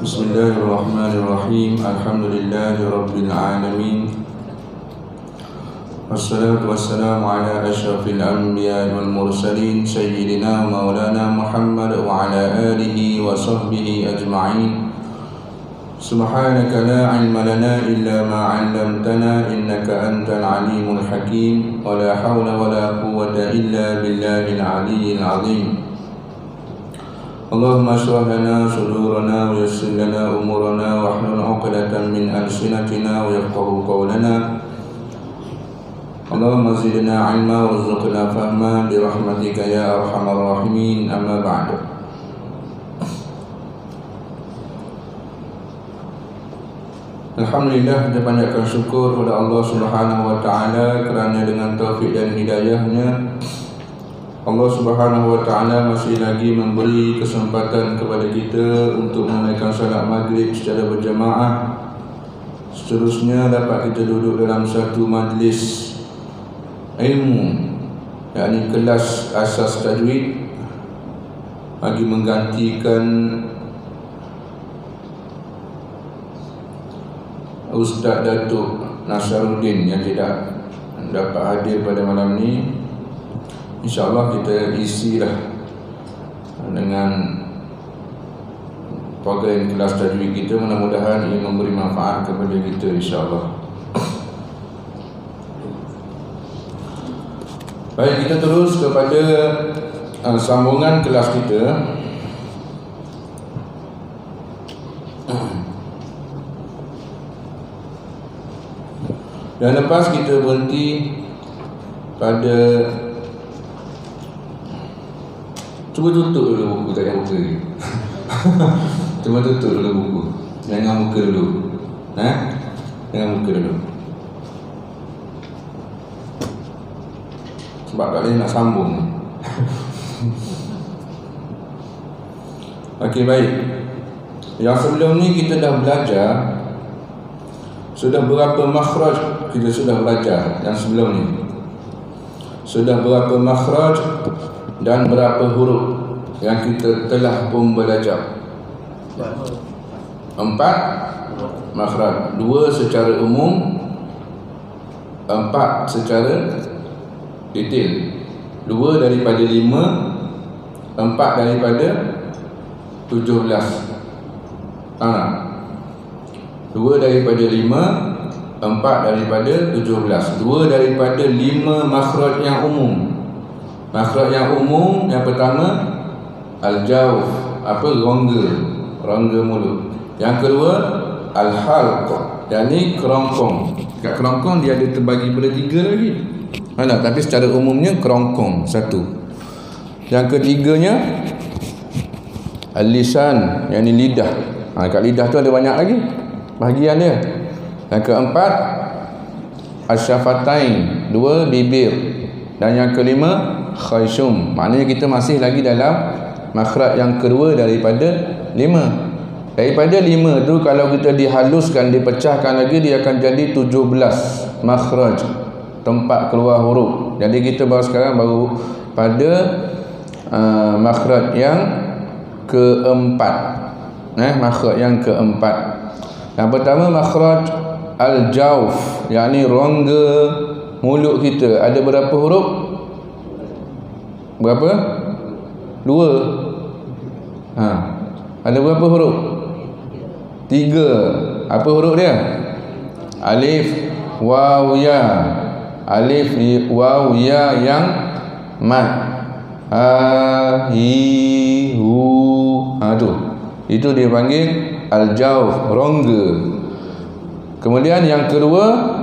Bismillahirrahmanirrahim. Alhamdulillahi Rabbil Alamin. Wassalatu wassalamu ala ashrafil anbiya wal mursalin Sayyidina Maulana Muhammad wa ala alihi wa sahbihi ajma'in. Subhanaka la ilma lana illa ma 'allamtana innaka antal alimul hakim. Wa la hawla wa la quwwata illa billahil aliyyil azim. Allahumma shrah lana sudurana wa yassir lana umurana wa hlul 'uqdatan min alsinatina wa yafqahu qawlana. Allahumma zidna 'ilma warzuqna fahma bi rahmatika ya arhamar rahimin. Amma ba'd. Alhamdulillah, kita panjatkan syukur kepada Allah Subhanahu wa taala kerana dengan taufik dan hidayahnya Allah Subhanahu wa taala masih lagi memberi kesempatan kepada kita untuk menunaikan salat maghrib secara berjamaah. Seterusnya dapat kita duduk dalam satu majlis ilmu, yakni kelas asas tajwid, bagi menggantikan Ustaz Datuk Nasaruddin yang tidak dapat hadir pada malam ini. InsyaAllah kita isilah dengan program kelas tajwid kita. Mudah-mudahan ia memberi manfaat kepada kita, insyaAllah. Baik, kita terus kepada sambungan kelas kita. Dan lepas kita berhenti pada, cuba tutup dulu buku, tak payah buka lagi. Cuba tutup dulu buku, jangan buka dulu. Jangan buka dulu, sebab tak boleh nak sambung. Okey, baik. Yang sebelum ni kita dah belajar, sudah berapa makhraj kita sudah belajar. Yang sebelum ni sudah berapa makhraj dan berapa huruf yang kita telah pun belajar? 4 makhraj. 2 secara umum, 4 secara detail. 2 daripada 5, 4 daripada 17. 2 daripada 5, 4 daripada 17. 2 daripada 5 makhraj yang umum. Makhraj yang umum yang pertama al-jawf, rongga mulut. Yang kedua al-halq, yakni kerongkong. Kat kerongkong dia ada terbagi pada 3 lagi. Tapi secara umumnya kerongkong satu. Yang ketiganya al-lisan, yakni lidah. Kat lidah tu ada banyak lagi bahagian dia. Yang keempat asyafatain, 2 bibir. Dan yang kelima khayshum. Maknanya kita masih lagi dalam makhraj yang kedua daripada 5. Daripada 5 tu kalau kita dihaluskan, dipecahkan lagi, dia akan jadi 17 makhraj, tempat keluar huruf. Jadi kita sekarang baru pada makhraj yang keempat. Makhraj yang keempat. Yang pertama makhraj al-jawf, yakni rongga mulut kita. Ada berapa huruf? Berapa? 2. Ada berapa huruf? 3. Apa huruf dia? Alif, waw, ya. Alif, waw, ya yang mat. Ha, hi, hu. Tu. Itu dia panggil al-jawf, rongga. Kemudian yang kedua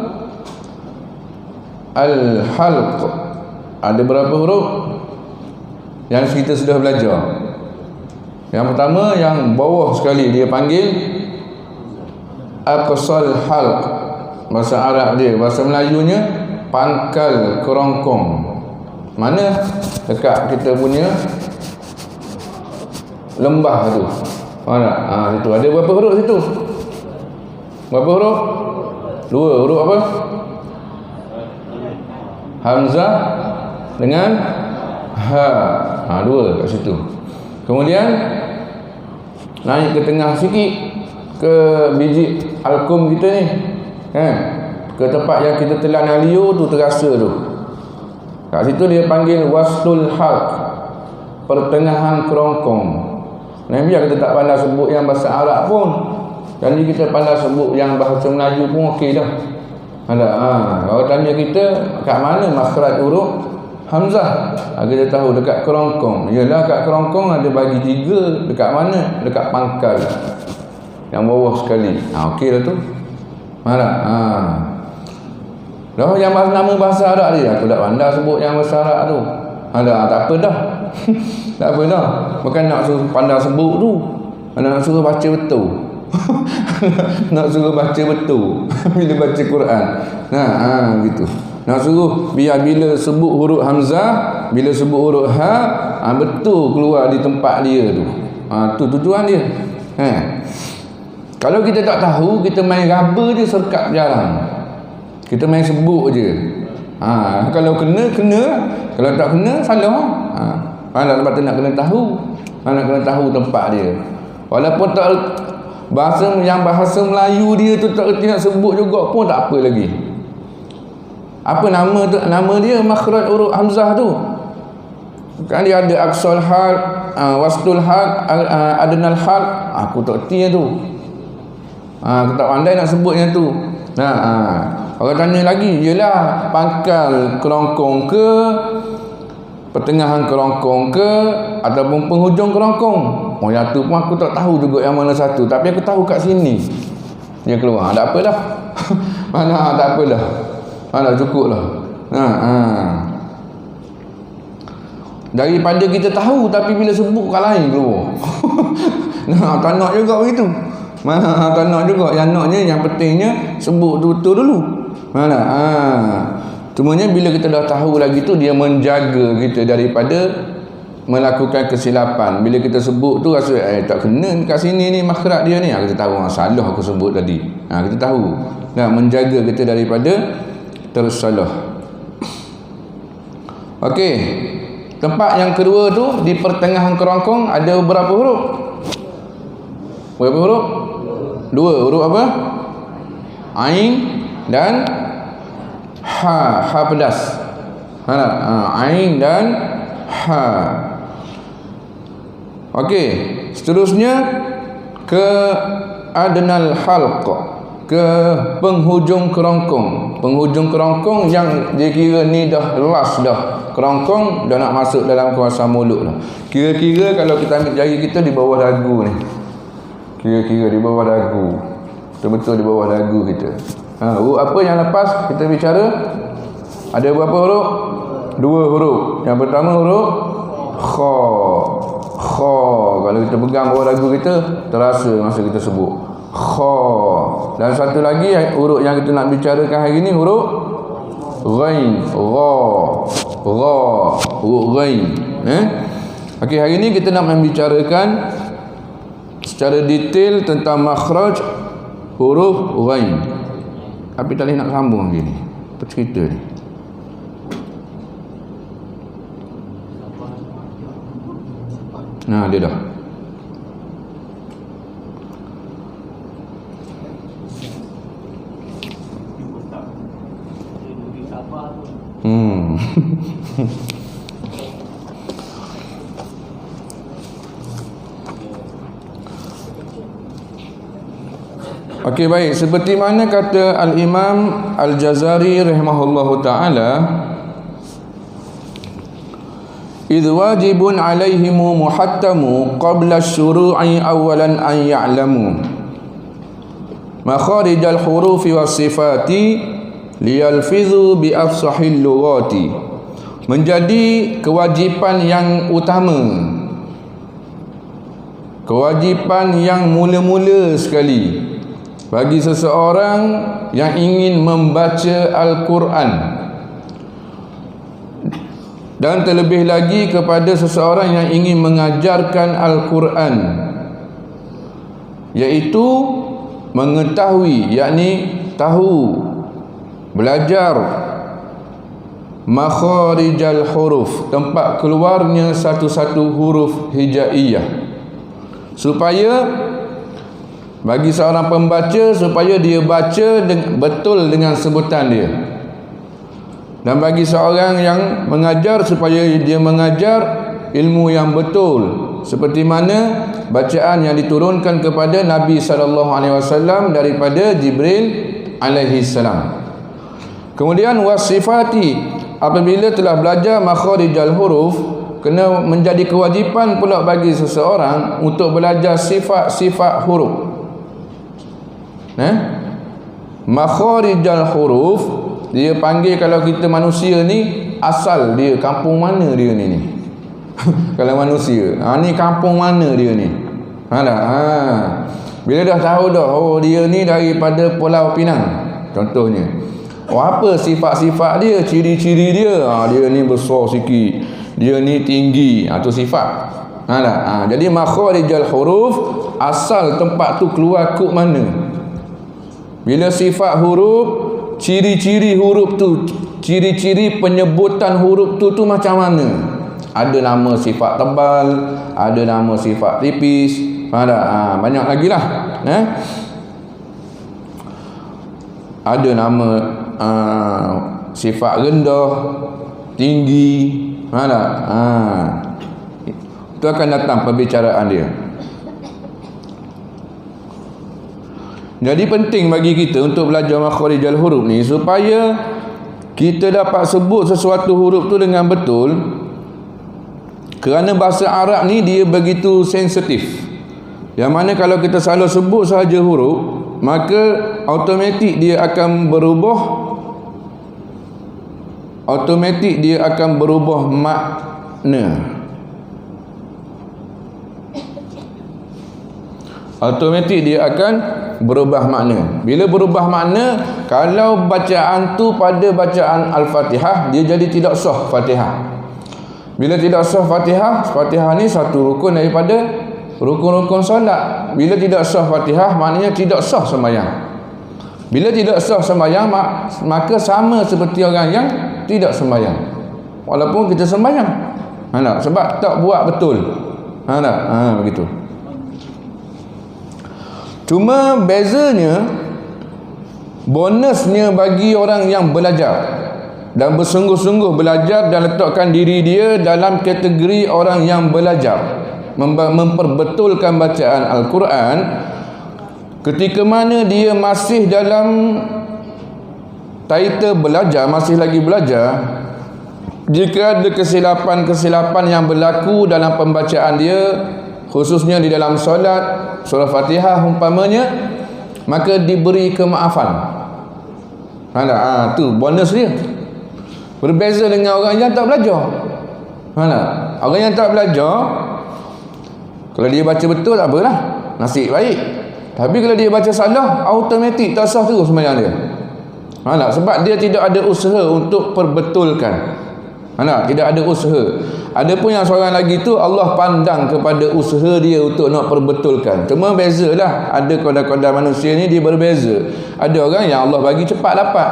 al-halq. Ada berapa huruf yang kita sudah belajar? Yang pertama yang bawah sekali dia panggil aqsal halq. Bahasa Arab dia, bahasa Melayunya pangkal kerongkong. Mana dekat kita punya lembah tu. Itu ada berapa huruf situ? Berapa huruf? 2. Huruf apa? Hamzah dengan ha. 2 kat situ. Kemudian naik ke tengah sikit, ke biji alkum kita ni, ke tempat yang kita telan liur tu terasa tu. Kat situ dia panggil waslul halq, pertengahan kerongkong. Biar kita tak pandai sebut yang bahasa Arab pun, jadi kita pandai sebut yang bahasa Melayu pun okey dah. Kalau tanya kita kat mana makhraj huruf hamzah, kita tahu dekat kerongkong. Yalah, kat kerongkong ada bagi 3. Dekat mana? Dekat pangkal yang bawah sekali. Okey dah tu. Dah yang nama bahasa Arab dia, aku tak pandai sebut yang bahasa Arab tu. Tak apa dah. Tak apa dah. Bukan nak suruh pandai sebut tu, nak suruh baca betul. Nak suruh baca betul bila baca Quran. Gitu. Nak suruh biar bila sebut huruf hamzah, bila sebut huruf ha, betul keluar di tempat dia tu. Tu tujuan dia. Kalau kita tak tahu, kita main raba je, serkap jarang. Kita main sebut je. Kalau kena, kalau tak kena, salah. Sebab tu nak kena tahu. Nak kena tahu tempat dia. Walaupun tak bahasa Melayu dia tu tak erti nak sebut juga pun tak apa lagi. Apa nama tu? Nama dia makhraj huruf hamzah tu. Kan dia ada aqsal hal, waslul hal, adnal hal. Aku tak erti tu. Aku tak pandai nak sebutnya tu. Orang tanya lagi, yelah pangkal kerongkong ke, pertengahan kerongkong ke, ataupun penghujung kerongkong. Yang tu pun aku tak tahu juga yang mana satu, tapi aku tahu kat sini dia keluar. Tak apa dah. Tak apa dah. Dah cukup lah. Daripada kita tahu tapi bila sebut kat lain keluar. Tak nak juga begitu. Tak nak juga. Yang naknya, yang pentingnya sebut betul dulu. Cumanya bila kita dah tahu lagi tu, dia menjaga kita daripada melakukan kesilapan. Bila kita sebut tu rasa tak kena kat sini ni makhraj dia ni, kita tahu salah aku sebut tadi. Kita tahu. Menjaga kita daripada tersalah. Okey. Tempat yang kedua tu di pertengahan kerongkong ada berapa huruf? Berapa huruf? 2 huruf apa? Ain dan ha. Ha pedas. Ain dan ha. Okey, seterusnya ke adnal halq, ke penghujung kerongkong. Penghujung kerongkong yang dia kira ni dah last dah. Kerongkong dah nak masuk dalam kawasan mulut dah. Kira-kira kalau kita ambil jari kita di bawah dagu ni. Kira-kira di bawah dagu. Betul-betul di bawah dagu kita. Huruf apa yang lepas kita bicara? Ada berapa huruf? 2 huruf. Yang pertama huruf kha. Kha. Kalau kita pegang bawah dagu kita, terasa masa kita sebut. Kha. Dan satu lagi huruf yang kita nak bicarakan hari ni, huruf ghain. Gha. Gha. Huruf ghain. Okey, hari ni kita nak membicarakan secara detail tentang makhraj huruf ghain. Tapi tak boleh nak sambung lagi ni. Apa cerita ni? Dia dah. Okey, baik. Seperti mana kata Al-Imam Al-Jazari rahimahullahu ta'ala, idh wajibun alaihimu muhattamu qabla syuru'i awalan an ya'lamu makharijal hurufi was sifati liyalfizu bi afsahil lughati. Menjadi kewajipan yang utama, kewajipan yang mula-mula sekali bagi seseorang yang ingin membaca Al-Quran, dan terlebih lagi kepada seseorang yang ingin mengajarkan Al-Quran, iaitu mengetahui, yakni tahu, belajar makharijal huruf, tempat keluarnya satu-satu huruf hijaiyah, supaya Bagi seorang pembaca supaya dia baca betul dengan sebutan dia. Dan bagi seorang yang mengajar supaya dia mengajar ilmu yang betul, seperti mana bacaan yang diturunkan kepada Nabi SAW daripada Jibril alaihi salam. Kemudian wasifati, apabila telah belajar makharijal huruf, kena menjadi kewajipan pula bagi seseorang untuk belajar sifat-sifat huruf. Makharijal huruf, dia panggil, kalau kita manusia ni, asal dia kampung mana dia ni kalau manusia, ni kampung mana dia ni, bila dah tahu dah, oh dia ni daripada Pulau Pinang contohnya, apa sifat-sifat dia, ciri-ciri dia, dia ni besar sikit, dia ni tinggi, tu sifat. Jadi makharijal huruf, asal tempat tu keluar kok mana. Bila sifat huruf, ciri-ciri huruf tu, ciri-ciri penyebutan huruf tu macam mana. Ada nama sifat tebal, ada nama sifat tipis, banyak lagi lah. Ada nama sifat rendah, tinggi, itu akan datang pembicaraan dia. Jadi penting bagi kita untuk belajar makharijal huruf ni, supaya kita dapat sebut sesuatu huruf tu dengan betul. Kerana bahasa Arab ni dia begitu sensitif, yang mana kalau kita salah sebut sahaja huruf, maka automatik dia akan berubah, makna. Automatik dia akan berubah makna. Bila berubah makna, kalau bacaan tu pada bacaan Al-Fatihah, dia jadi tidak sah Fatihah. Bila tidak sah Fatihah, Fatihah ni satu rukun daripada rukun-rukun solat. Bila tidak sah Fatihah, maknanya tidak sah sembahyang. Bila tidak sah sembahyang, maka sama seperti orang yang tidak sembahyang, walaupun kita sembahyang. Sebab tak buat betul. Begitu. Cuma bezanya, bonusnya bagi orang yang belajar dan bersungguh-sungguh belajar dan letakkan diri dia dalam kategori orang yang belajar, memperbetulkan bacaan Al-Quran, ketika mana dia masih dalam title belajar, masih lagi belajar, jika ada kesilapan-kesilapan yang berlaku dalam pembacaan dia, khususnya di dalam solat, surah Fatihah umpamanya, maka diberi kemaafan. Tu bonus dia. Berbeza dengan orang yang tak belajar. Orang yang tak belajar, kalau dia baca betul tak apalah, nasib baik. Tapi kalau dia baca salah, automatik tak sah terus sembahyang dia. Sebab dia tidak ada usaha untuk perbetulkan. Tidak ada usaha. Adapun yang seorang lagi tu, Allah pandang kepada usaha dia untuk nak perbetulkan. Cuma bezalah, ada kadar-kadar manusia ni dia berbeza. Ada orang yang Allah bagi cepat dapat,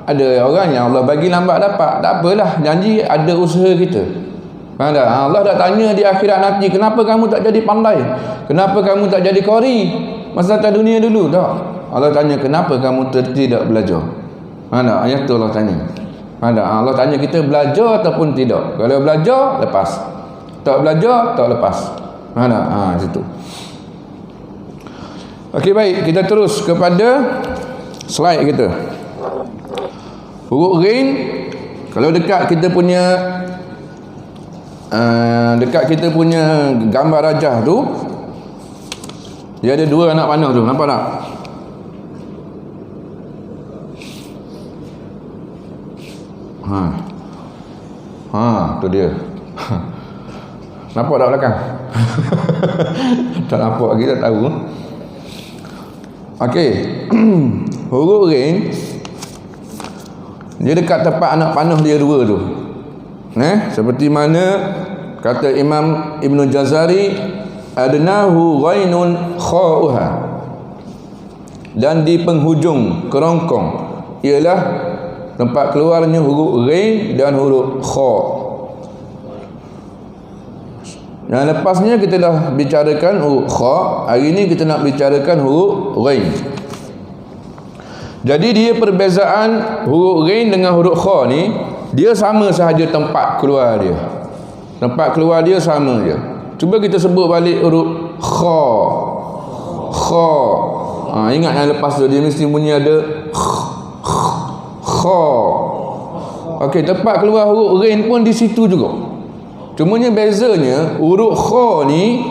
ada orang yang Allah bagi lambat dapat. Tak apalah, janji ada usaha kita. Allah dah tanya di akhirat nanti, kenapa kamu tak jadi pandai, kenapa kamu tak jadi qari masa atas dunia dulu? Tak, Allah tanya kenapa kamu tidak belajar. Ayat tu Allah tanya. Allah tanya kita belajar ataupun tidak. Kalau belajar, lepas. Tak belajar, tak lepas. Situ. Okey, baik, kita terus kepada slide kita. Huruf ghain, kalau dekat kita punya gambar rajah tu, dia ada dua anak panah tu, nampak tak? Tu dia. Nampak tak belakang? Tak nampak lagi, tak tahu. Okey. Huruf ghain, dia dekat tempat anak panah dia dua tu. Seperti mana kata Imam Ibn Jazari, adnahu ghainun kha'uha, dan di penghujung kerongkong ialah tempat keluarnya huruf ghain dan huruf kha. Yang lepasnya kita dah bicarakan huruf kha, hari ni kita nak bicarakan huruf ghain. Jadi dia perbezaan huruf ghain dengan huruf kha ni, dia sama sahaja tempat keluar dia. Tempat keluar dia sama je. Cuba kita sebut balik huruf kha. Kha. Ingat yang lepas tu dia mesti bunyi ada kha. Okey, tempat keluar huruf ghain pun di situ juga. Cumanya bezanya huruf kha ni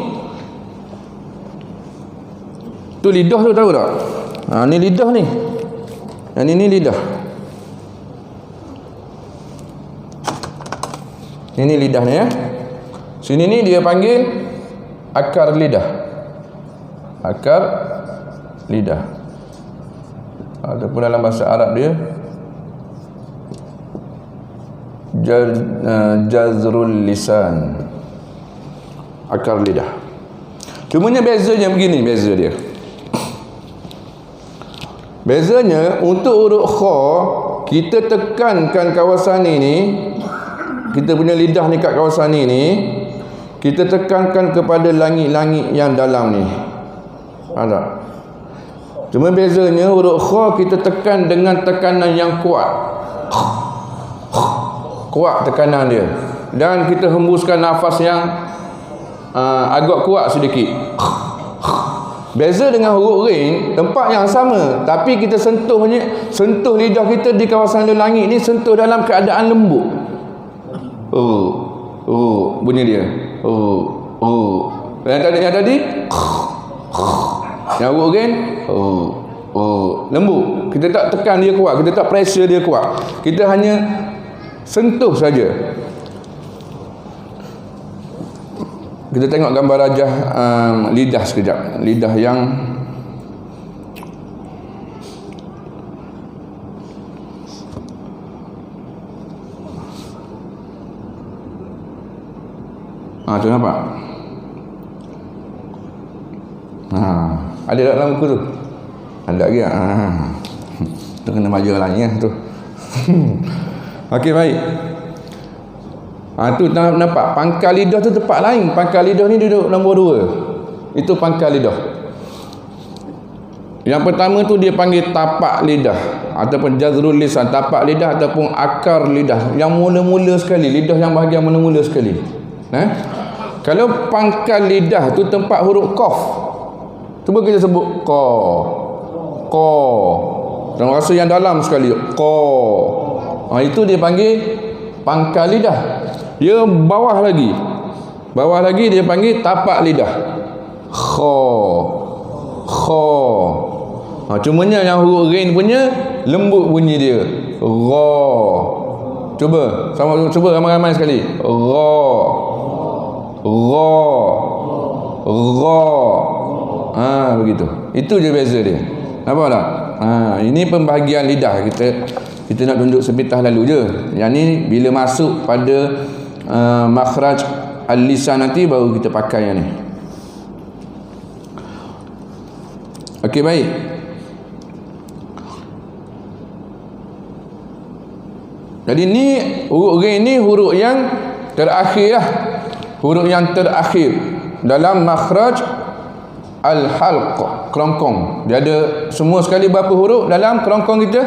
tu lidah tu, tahu tak? Ni lidah ni. Yang ini lidah. Ini lidah ni ya. Sini ni dia panggil akar lidah. Akar lidah. Ataupun dalam bahasa Arab dia jazrul lisan. Akar lidah. Cumanya bezanya begini, beza dia. Bezanya untuk huruf kha, kita tekankan kawasan ini, kita punya lidah ni kat kawasan ini, kita tekankan kepada langit-langit yang dalam ni. Ada. Cuma bezanya huruf kha kita tekan dengan tekanan yang kuat. Kuat tekanan dia. Dan kita hembuskan nafas yang agak kuat sedikit. Beza dengan huruf ghain, tempat yang sama, tapi kita sentuh lidah kita di kawasan langit ni, sentuh dalam keadaan lembut. Bunyi dia. Yang tadi yang huruf ghain lembut. Kita tak tekan dia kuat, kita tak pressure dia kuat. Kita hanya sentuh saja. Kita tengok gambar rajah lidah sekejap. Lidah yang tu nampak? Ada tak dalam buku tu? Ada lagi tak? Tu kena baju lain ya tu. Okey, baik. Tu nampak pangkal lidah tu tempat lain. Pangkal lidah ni duduk nombor 2. Itu pangkal lidah. Yang pertama tu dia panggil tapak lidah ataupun jazrul lisan, tapak lidah ataupun akar lidah, yang mula-mula sekali, lidah yang bahagian mula-mula sekali. Kalau pangkal lidah tu tempat huruf qaf, cuba kita sebut qa. Qa. Dan rasa yang dalam sekali qa. Itu dia panggil pangkal lidah. Dia bawah lagi dia panggil tapak lidah. Kha. Cumanya yang huruf ghain punya lembut bunyi dia. Ra. Cuba ramai-ramai sekali. Ra. Begitu. Itu je beza dia. Nampak tak? Ini pembahagian lidah kita nak tunjuk sepitah lalu je. Yang ni bila masuk pada makhraj al-lisan nanti baru kita pakai yang ni. Okey, baik. Jadi ni huruf ghain ni huruf yang terakhir lah. Huruf yang terakhir dalam makhraj al-halq, kerongkong. Dia ada semua sekali berapa huruf dalam kerongkong kita?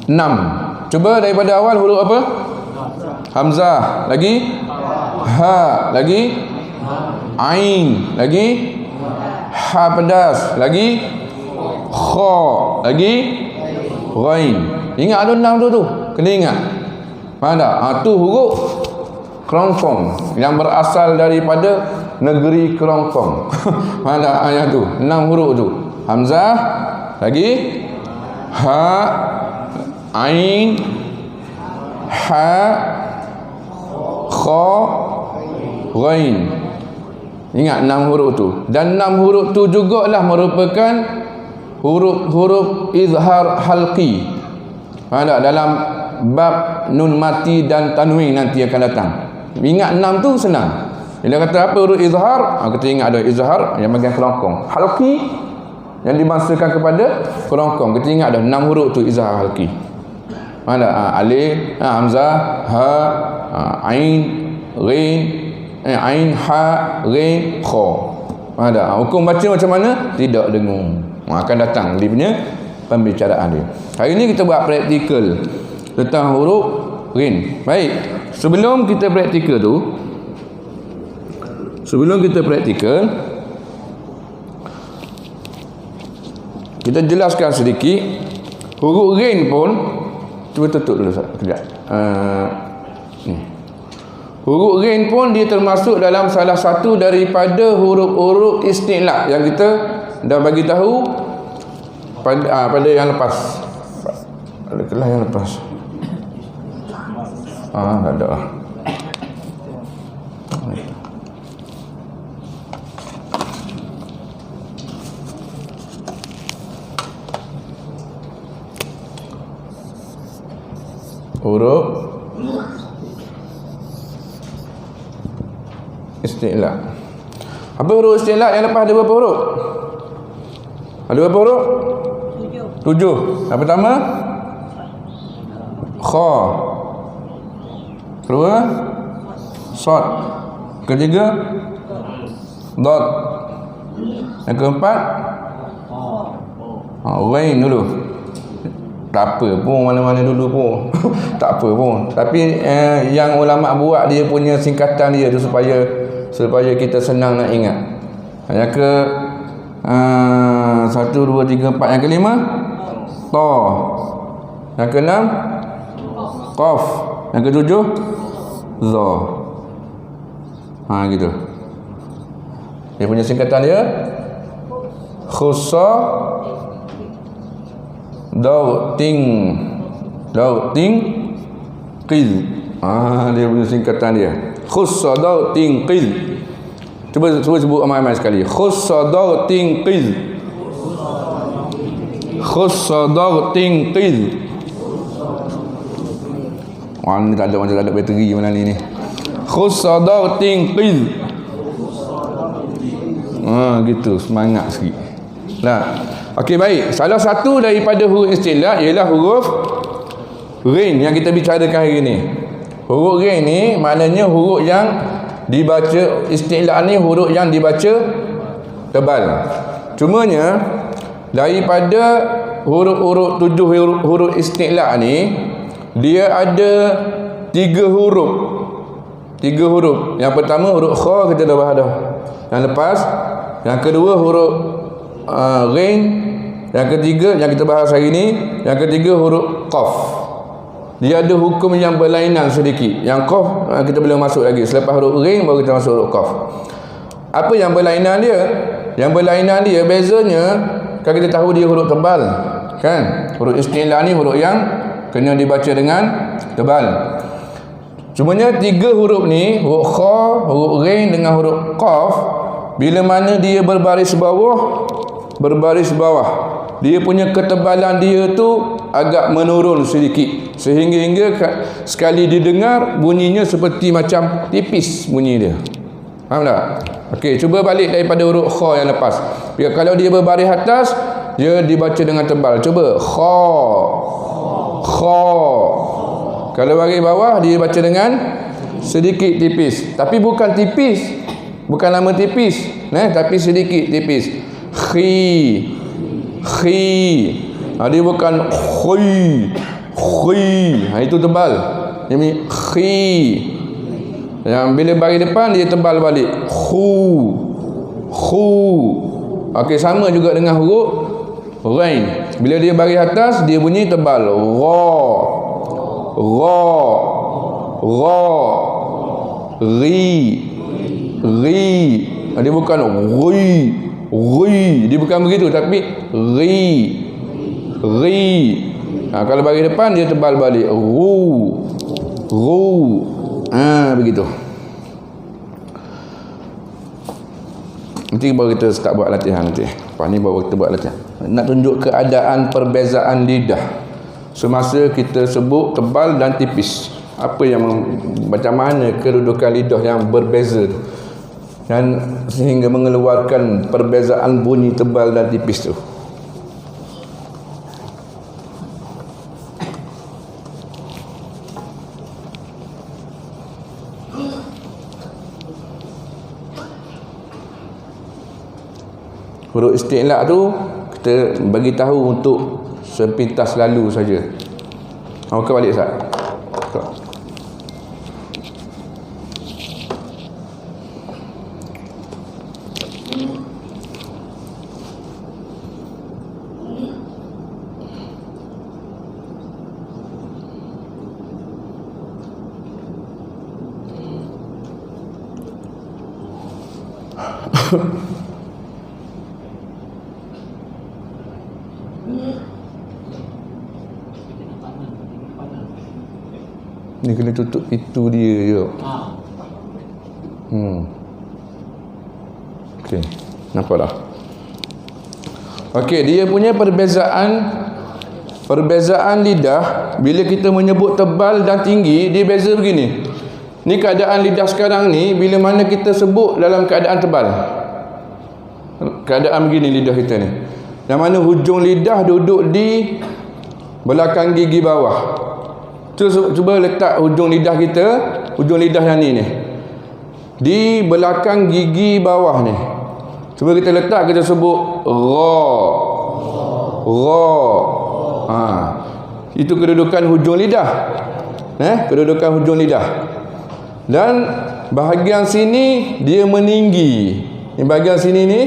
6. Cuba daripada awal huruf apa? Hamzah. Lagi ha. Lagi ain. Lagi ha pedas. Lagi kha. Lagi ghain. Ingat ada 6 tu. Kena ingat. Faham tak? Tu huruf kerongkong yang berasal daripada negeri kerongkong. Faham tak ayat tu? 6 huruf tu. Hamzah. Lagi ha, ain, ha, kha, ghain. Ingat 6 huruf tu. Dan 6 huruf tu jugalah merupakan huruf-huruf izhar halqi. Faham tak? Dalam bab nun mati dan tanwin nanti akan datang. Ingat 6 tu senang. Bila kata apa huruf izhar, kita ingat ada izhar yang bahagian kerongkong. Halqi yang dibangsakan kepada kerongkong. Kita ingat ada 6 huruf tu izhar halqi. Mana alif, hamzah, ha, ain, ghain, Ain, ha, ghain, kha. Ada. Hukum baca macam mana? Tidak dengung. Akan datang dia punya pembicaraan dia. Hari ni kita buat praktikal tentang huruf ghain. Baik. Sebelum kita praktikal kita jelaskan sedikit huruf ghain pun. Cuba tutup dulu sekejap. Ni. Huruf ghain pun dia termasuk dalam salah satu daripada huruf-huruf isti'la yang kita dah bagi tahu pada yang lepas. Pada kelas yang lepas. Tak ada lah. Huruf isti'la. Apa huruf isti'la yang lepas ada berapa huruf? Ada berapa huruf? 7. Yang pertama kha. Kedua sad. Ketiga dad. Yang keempat ghain dulu. Tak apa pun mana-mana dulu pun. Tak apa pun. Tapi yang ulama buat dia punya singkatan dia tu supaya kita senang nak ingat. Yang ke 1, 2, 3, 4. Yang kelima ta. Yang keenam qaf. Yang ketujuh za. Gitu. Dia punya singkatan dia khussa dauting qiz. Dia punya singkatan dia khussa dauting qiz. Cuba sebut ramai-ramai sekali. Khussa dauting qiz. Khussa dauting qiz. Ni tak ada bateri mana ni. Khussa dauting qiz. Gitu, semangat sikit. Okey, baik. Salah satu daripada huruf isti'la ialah huruf ghain yang kita bicarakan hari ni. Huruf ghain ni maknanya huruf yang dibaca, isti'la ni huruf yang dibaca tebal. Cumanya daripada huruf-huruf 7 huruf isti'la ni dia ada 3 huruf. 3 huruf. Yang pertama huruf kha kita dah bahas dah. Yang lepas. Yang kedua huruf ghain. Yang ketiga yang kita bahas hari ni, yang ketiga huruf qaf. Dia ada hukum yang berlainan sedikit. Yang qaf kita belum masuk lagi. Selepas huruf ghain baru kita masuk huruf qaf. Apa yang berlainan dia? Yang berlainan dia bezanya kan kita tahu dia huruf tebal, kan? Huruf isti'la ni huruf yang kena dibaca dengan tebal. Cumanya 3 huruf ni, huruf kha, huruf ghain dengan huruf qaf, bila mana dia berbaris bawah, dia punya ketebalan dia tu agak menurun sedikit, sehingga sekali didengar bunyinya seperti macam tipis bunyi dia. Faham tak? Okey, cuba balik daripada huruf kha yang lepas. Kalau dia berbaris atas, dia dibaca dengan tebal. Cuba kha. Kalau baris bawah dia baca dengan sedikit tipis. Tapi bukan tipis. Bukan lama tipis, tapi sedikit tipis. Khi. Dia bukan khi. Itu tebal. Jadi khi. Yang bila baris depan dia tebal balik. Khu. Okey, sama juga dengan huruf ghain. Bila dia baris atas dia bunyi tebal. Gha. Ri. Dia bukan ri. Dia bukan begitu tapi ri. Kalau bagi depan dia tebal balik. Ru. Begitu. Nanti baru kita start buat latihan nanti. Lepas ni baru kita buat latihan. Nak tunjuk keadaan perbezaan lidah semasa kita sebut tebal dan tipis. Apa yang macam mana kedudukan lidah yang berbeza tu, dan sehingga mengeluarkan perbezaan bunyi tebal dan tipis tu. Huruf isti'la tu kita bagi tahu untuk sepintas lalu saja. Maka balik Ustaz. Ni kena tutup pintu dia je. Okey, nampak dah. Okey, dia punya perbezaan lidah bila kita menyebut tebal dan tinggi, dia beza begini. Ni keadaan lidah sekarang ni bila mana kita sebut dalam keadaan tebal. Keadaan begini lidah kita ni. Yang mana hujung lidah duduk di belakang gigi bawah. Cuba letak hujung lidah kita, hujung lidah yang ni di belakang gigi bawah ni. Cuba kita letak, kita sebut ra. Itu kedudukan hujung lidah. Kedudukan hujung lidah. Dan bahagian sini dia meninggi. Ni bahagian sini ni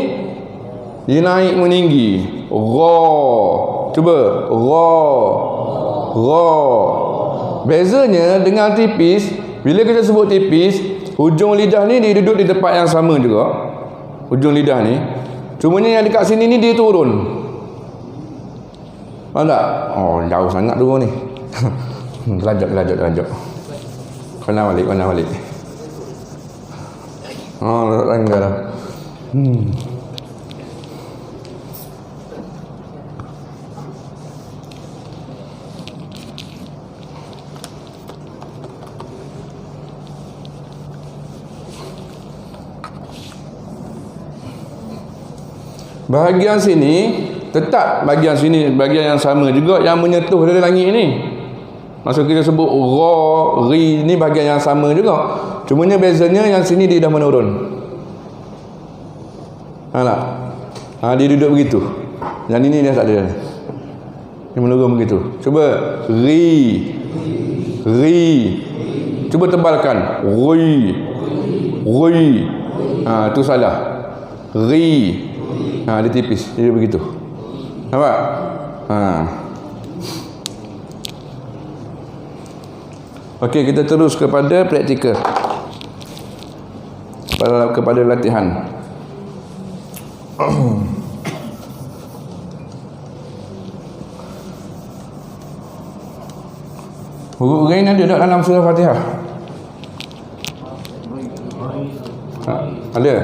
dia naik meninggi. Ra. Cuba ra. Bezanya dengan tipis, bila kita sebut tipis, hujung lidah ni dia duduk di tempat yang sama juga. Hujung lidah ni. Cumanya yang dekat sini ni dia turun. Faham tak? Oh, jauh sangat dulu ni. Kelajak. Kena balik. Oh, langgar dah. Bahagian sini tetap bahagian sini, bahagian yang sama juga yang menyentuh dari langit ni. Maksud kita sebut ra, ri ni bahagian yang sama juga. Cumanya bezanya yang sini dia dah menurun. Tak? Dia duduk begitu. Yang ini dia tak ada. Dia menurun begitu. Cuba ri. Cuba tebalkan. Ri. Tu salah. Ri. Dia tipis. Dia begitu. Nampak? Okey, kita terus kepada praktikal. Kepada latihan. Huruf ghain ada tak dalam surah Fatihah? Ada?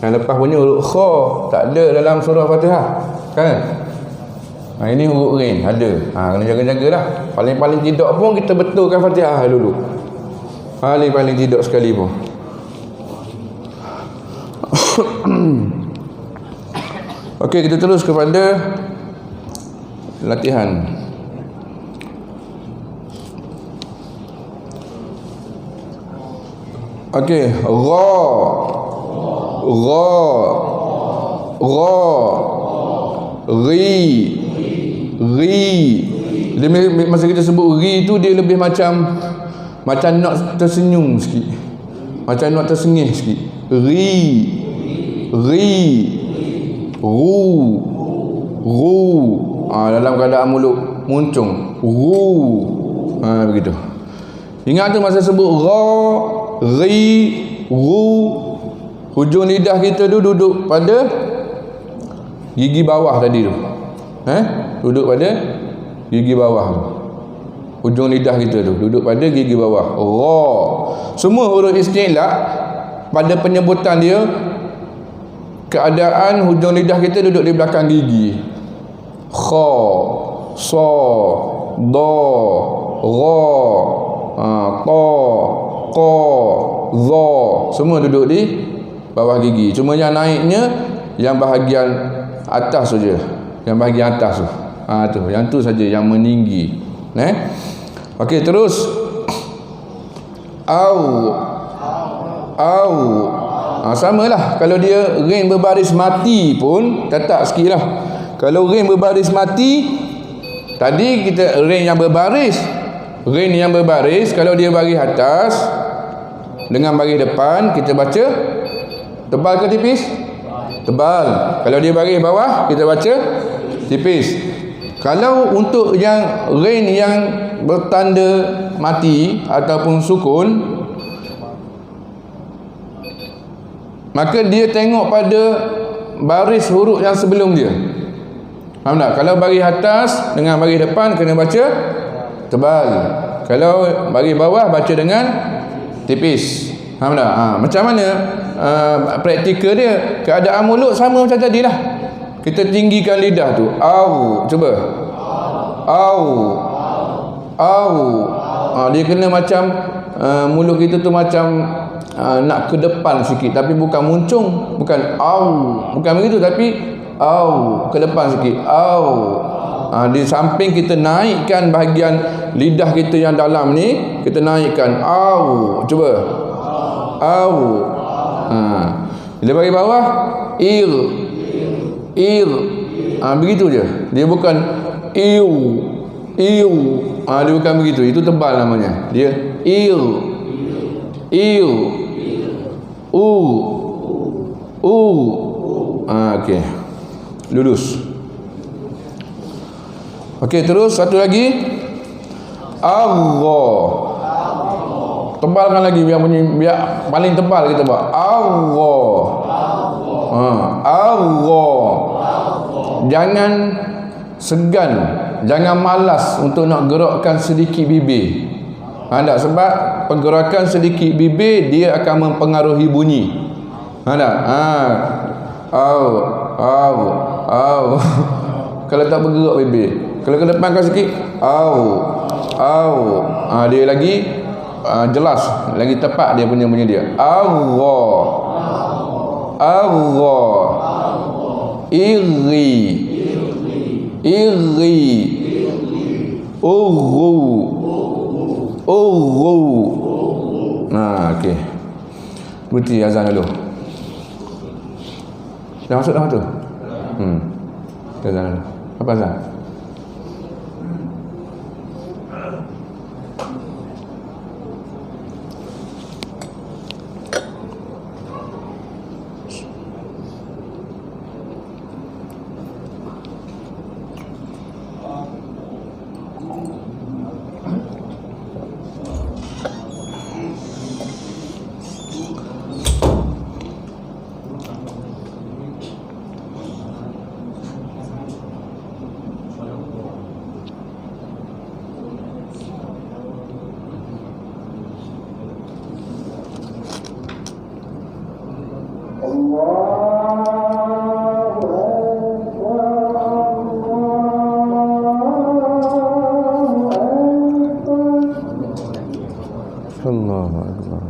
Yang lepas punya huruf kha tak ada dalam surah Fatihah, kan? Ini huruf ghain ada. Kena jaga-jagalah. Paling-paling tidak pun kita betulkan Fatihah dulu. Paling tidak sekali pun. Okey, kita terus kepada latihan. Okey, ri. Masa kita sebut ri tu dia lebih macam nak tersenyum sikit. Macam nak tersengih sikit. Ri. Ru. Dalam keadaan mulut muncung. Ru. Begitu. Ingat tu masa sebut ra, ri, ru, hujung lidah kita tu duduk pada gigi bawah tadi tu. Duduk pada gigi bawah tu. Hujung lidah kita tu duduk pada gigi bawah. Ra. Semua huruf isti'la pada penyebutan dia, keadaan hujung lidah kita duduk di belakang gigi. Kha, sa, da, ra, ta, qa, za, semua duduk di bawah gigi. Cuma yang naiknya yang bahagian atas saja. Yang bahagian atas tu. Yang tu saja yang meninggi. Okey, terus au. Samalah. Kalau dia ring berbaris mati pun tetap sikit lah. Kalau ring berbaris mati, tadi kita ring yang berbaris. Ring yang berbaris, kalau dia baris atas dengan baris depan, kita baca tebal ke tipis? Tebal. Kalau dia baris bawah, kita baca tipis. Kalau untuk yang ring yang bertanda mati ataupun sukun, maka dia tengok pada baris huruf yang sebelum dia. Faham tak? Kalau baris atas dengan baris depan kena baca tebal. Kalau baris bawah baca dengan tipis. Faham tak? Macam mana praktikal dia? Keadaan mulut sama macam tadi lah. Kita tinggikan lidah tu. Au. Cuba. Au. Au. Dia kena macam mulut kita tu macam nak ke depan sikit, tapi bukan muncung, bukan au, bukan begitu, tapi au, ke depan sikit. Au. Di samping kita naikkan bahagian lidah kita yang dalam ni, kita naikkan. Au. Cuba. Au. Bila bagi bawah, il. Il. Begitu je. Dia bukan iu. Iu. Dia bukan begitu. Itu tebal namanya. Dia il. Il. U. U. Okey. Lulus. Okey, terus satu lagi. Allah. Tebalkan lagi biar bunyi, biar paling tebal kita buat. Allah. Allah. Jangan segan, jangan malas untuk nak gerakkan sedikit bibir. Tak? Sebab pergerakan sedikit bibir dia akan mempengaruhi bunyi. Tak? Au, au, au. Kalau tak bergerak bibir, kalau ke depan sikit, au, au. Dia lagi jelas, lagi tepat dia punya bunyi dia. Allah. Allah. Iri. Iri. Uru. Uru. Okey. Berhenti azan dulu. Dah masuk dah tu? Azan dulu. Apa azan? Allahu Akbar.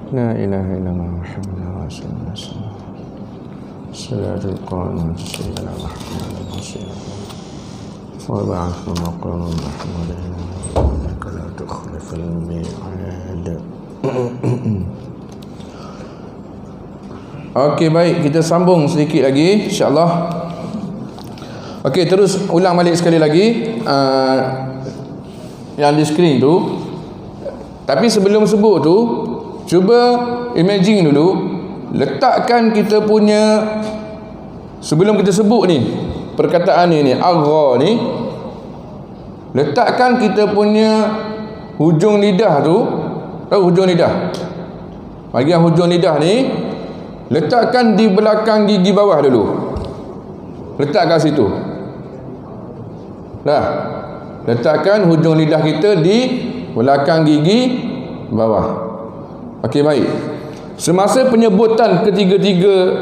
La ilaha illallah Muhammadur Rasulullah Salatul Qur'an Sayyidina Muhammad wa ba'athu maqaman mahmudan innaka la tukhliful mi'ad. Okey, baik, kita sambung sedikit lagi insya-Allah. Okey, terus ulang balik sekali lagi yang di skrin tu. Tapi sebelum sebut tu, cuba imagine dulu, letakkan kita punya, sebelum kita sebut ni perkataan ni agha ni, letakkan kita punya hujung lidah tu, tahu hujung lidah, bahagian hujung lidah ni letakkan di belakang gigi bawah dulu, letak kat situ. Dah, letakkan hujung lidah kita di belakang gigi bawah. Okey, baik. Semasa penyebutan ketiga-tiga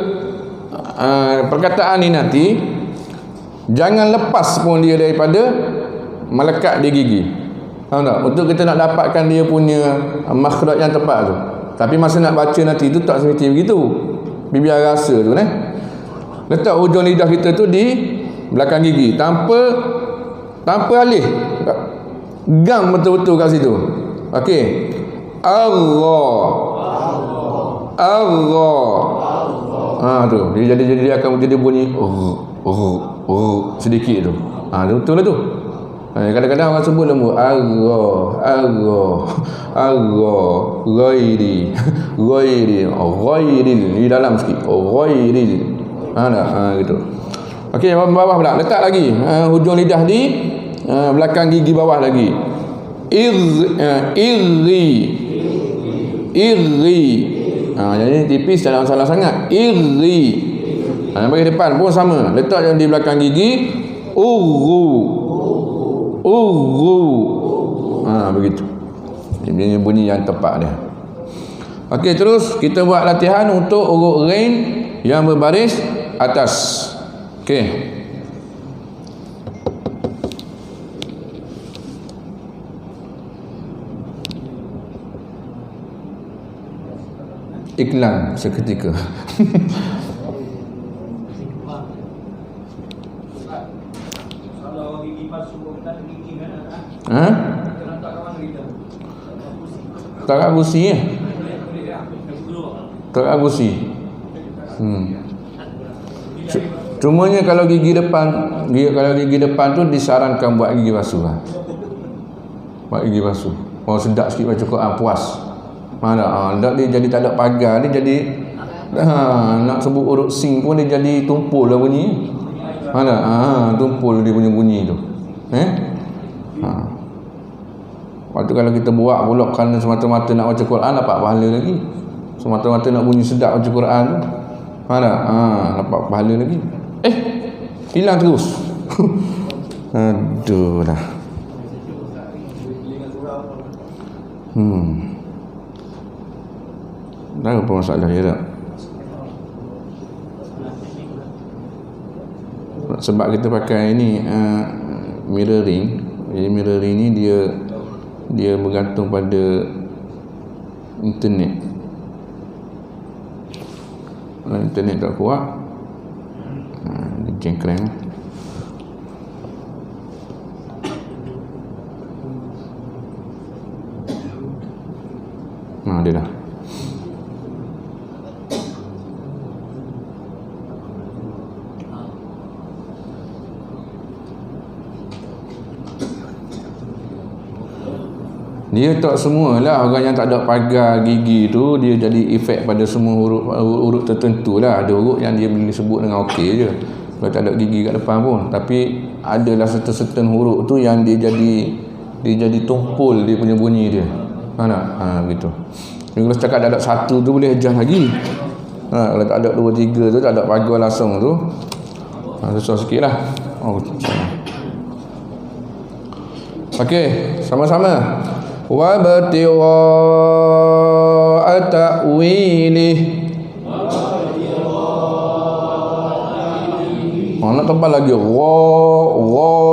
perkataan ni nanti, jangan lepas pun dia daripada melekat di gigi. Faham tak? Untuk kita nak dapatkan dia punya makhraj yang tepat tu. Tapi masa nak baca nanti tu tak semesti begitu. Biar rasa tu letak hujung lidah kita tu di belakang gigi tanpa alih. Gam betul-betul kat situ. Okey. Allah. Tu. Dia akan jadi bunyi sedikit tu. Betul lah tu. Kadang-kadang orang sebut lembut Allah, ghairi, di dalam sikit. Ghairil. Gitu. Okey, bawah pula. Letak lagi hujung lidah di belakang gigi bawah lagi. Irri. Jadi tipis, dalam salah sangat. Irri. Yang bagi depan pun sama. Letak yang di belakang gigi. Urru. Begitu. Ini bunyi yang tepat dia. Okey, terus kita buat latihan untuk huruf ghain yang berbaris atas. Okey. Iklan seketika. Tak gusi ya? Tak gusi. Cumanya kalau gigi depan tu disarankan buat gigi basuh lah. Buat gigi basuh. Oh, sedap sikit baca Quran, puas. Mana dia jadi tak ada pagar, dia jadi nak sebut urut sing pun dia jadi tumpul lah bunyi. Mana tumpul dia punya bunyi tu. Waktu kalau kita buat pula kerana semata-mata nak baca Quran, dapat pahala lagi. Semata-mata nak bunyi sedap baca Quran tu, dapat pahala lagi. Hilang terus. Aduh dah. Tahu apa masalah dia tak? Sebab kita pakai ni mirroring. Jadi mirroring ni dia bergantung pada internet. Kalau internet tak kuat, dia jengkreng. Dia dah. Dia tak semualah orang yang tak ada pagar gigi tu dia jadi efek pada semua huruf tertentu lah. Ada huruf yang dia boleh sebut dengan okey je kalau tak ada gigi kat depan pun, tapi adalah certain huruf tu yang dia jadi tumpul dia punya bunyi dia. Begitu. Jadi kalau cakap ada satu tu boleh adjust lagi. Kalau tak ada 2, 3 tu tak ada pagar langsung tu susah sikit lah. Okey, sama-sama. Wa batigha ta'wilih. Nak tebal lagi. Ra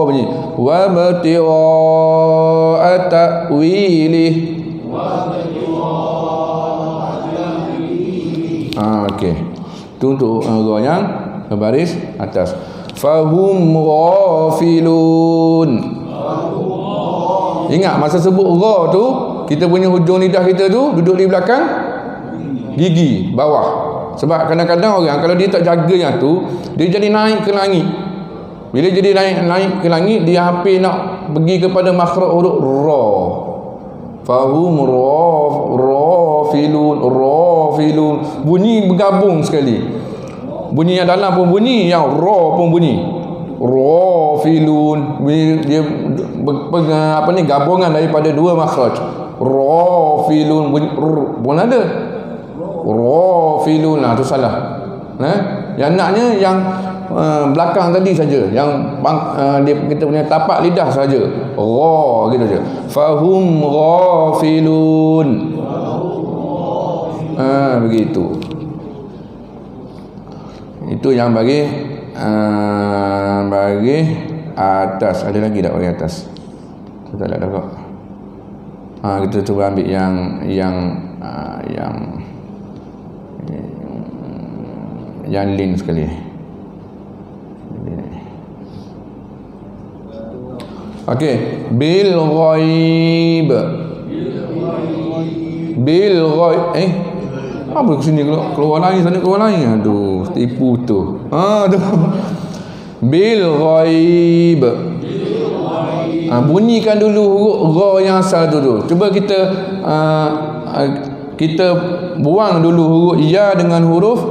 bunyi. Wa batigha ta'wilih. Okey. Itu untuk ra yang berbaris atas. Fahum ghafilun. Ingat masa sebut ra tu, kita punya hujung lidah kita tu duduk di belakang gigi bawah. Sebab kadang-kadang orang kalau dia tak jaga yang tu, dia jadi naik ke langit. Bila jadi naik ke langit, dia hampir nak pergi kepada makhraj huruf ra. Fahum rafilun. Bunyi bergabung sekali. Bunyi yang dalam pun bunyi, yang ra pun bunyi. Rafilun. Dia gabungan daripada dua makhraj. Rafilun bunyi pun ada. Rafilun tu salah. Yang naknya yang belakang tadi saja, yang kita punya tapak lidah saja. Ra gitu saja. Fahum ghafilun. Begitu. Itu yang bagi atas. Ada lagi tak bagi atas? Kita tak ada kok. Kita cuba ambil yang lin sekali. Okey, bil ghaib. Apa ke sini keluar lain sana keluar lain. Aduh, tipu tu. Tu. Bil ghaib. Bunyikan dulu huruf ra yang asal dulu. Cuba kita buang dulu huruf ya dengan huruf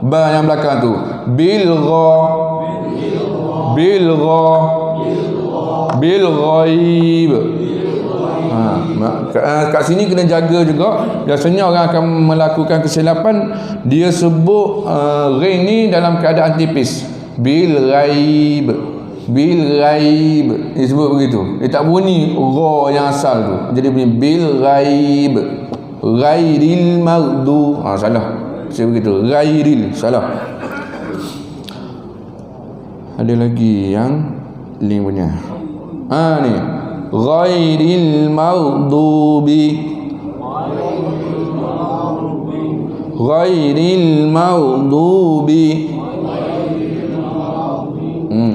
ba yang belakang tu. Bil ghaib. Kat sini kena jaga juga. Biasanya orang akan melakukan kesilapan, dia sebut ghain ni dalam keadaan tipis. Bil ghaib. Dia sebut begitu. Dia tak bunyi ra yang asal tu. Jadi bunyi bil ghaib. Ghairil maghdu. Salah. Saya begitu. Ghairil. Salah. Ada lagi yang link punya. Ni. Ghairil maghdubi. Ghairil maghdubi.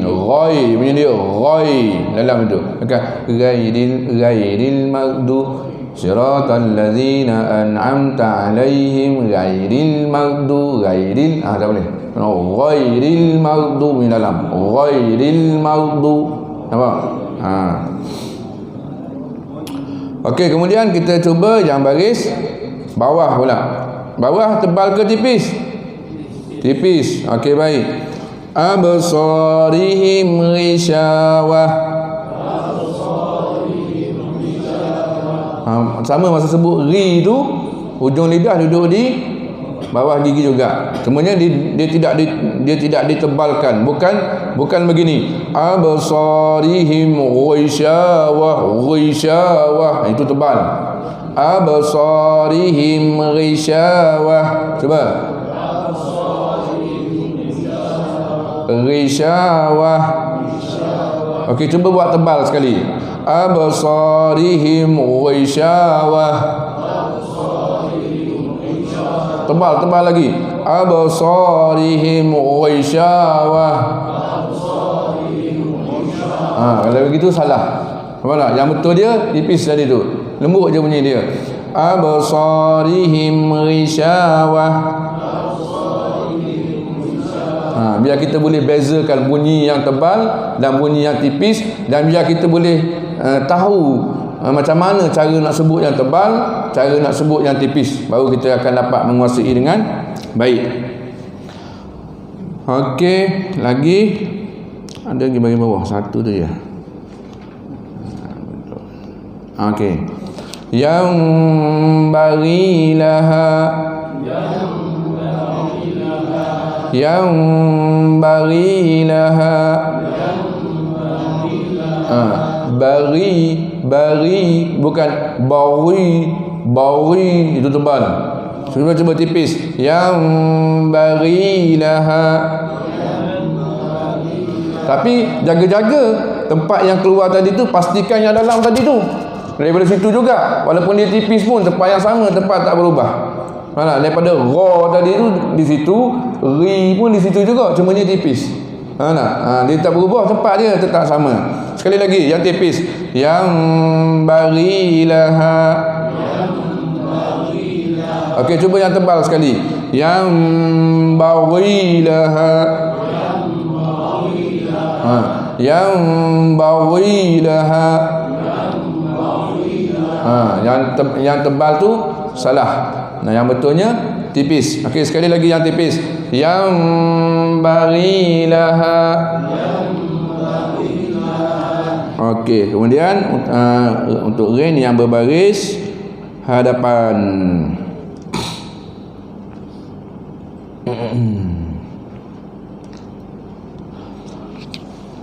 Ghai punya dia. Ghai dalam itu. Maka ghairil maghdu siratal ladzina an'amta alaihim ghairil maghdu. Ghairil tak boleh. Ghairil maghdu di dalam. Ghairil maghdu. Nampak? Okey, kemudian kita cuba yang baris bawah pula. Bawah tebal ke tipis? Tipis. Okey, baik. Absarihim ghishawah. Sama masa sebut ri tu, hujung lidah duduk di bawah gigi juga. Semuanya dia tidak ditebalkan. Bukan begini. Absarihim ghishawah. Itu tebal. Absarihim ghishawah. Cuba. Ghishawah. Okey, cuba buat tebal sekali. Absarihim ghishawah. Tebal lagi. Absarihim ghishawah. Kalau begitu salah. Apa tak? Yang betul dia tipis tadi tu. Lembut je bunyi dia. Absarihim ghishawah. Biar kita boleh bezakan bunyi yang tebal dan bunyi yang tipis, dan biar kita boleh tahu macam mana cara nak sebut yang tebal, cara nak sebut yang tipis, baru kita akan dapat menguasai dengan baik. Okey, lagi ada lagi bagi bawah satu tu ya. Okey. Yang barilaha, yang barilaha, bari bukan bari itu tebal. Cuba tipis. Yang barilaha. Tapi jaga-jaga tempat yang keluar tadi tu, pastikan yang dalam tadi tu daripada situ juga, walaupun dia tipis pun tempat yang sama, tempat tak berubah. Daripada ra tadi tu di situ, ri pun di situ juga, cuma dia tipis. Dia tak berubah, tempat dia tetap sama. Sekali lagi yang tipis. Yang barilaha. Okey, cuba yang tebal sekali. Yang barilaha. Yang barilaha. Yang tebal tu salah. Nah, yang betulnya tipis. Okey, sekali lagi yang tipis. Yang barilaha. Okey, kemudian untuk ghain yang berbaris hadapan.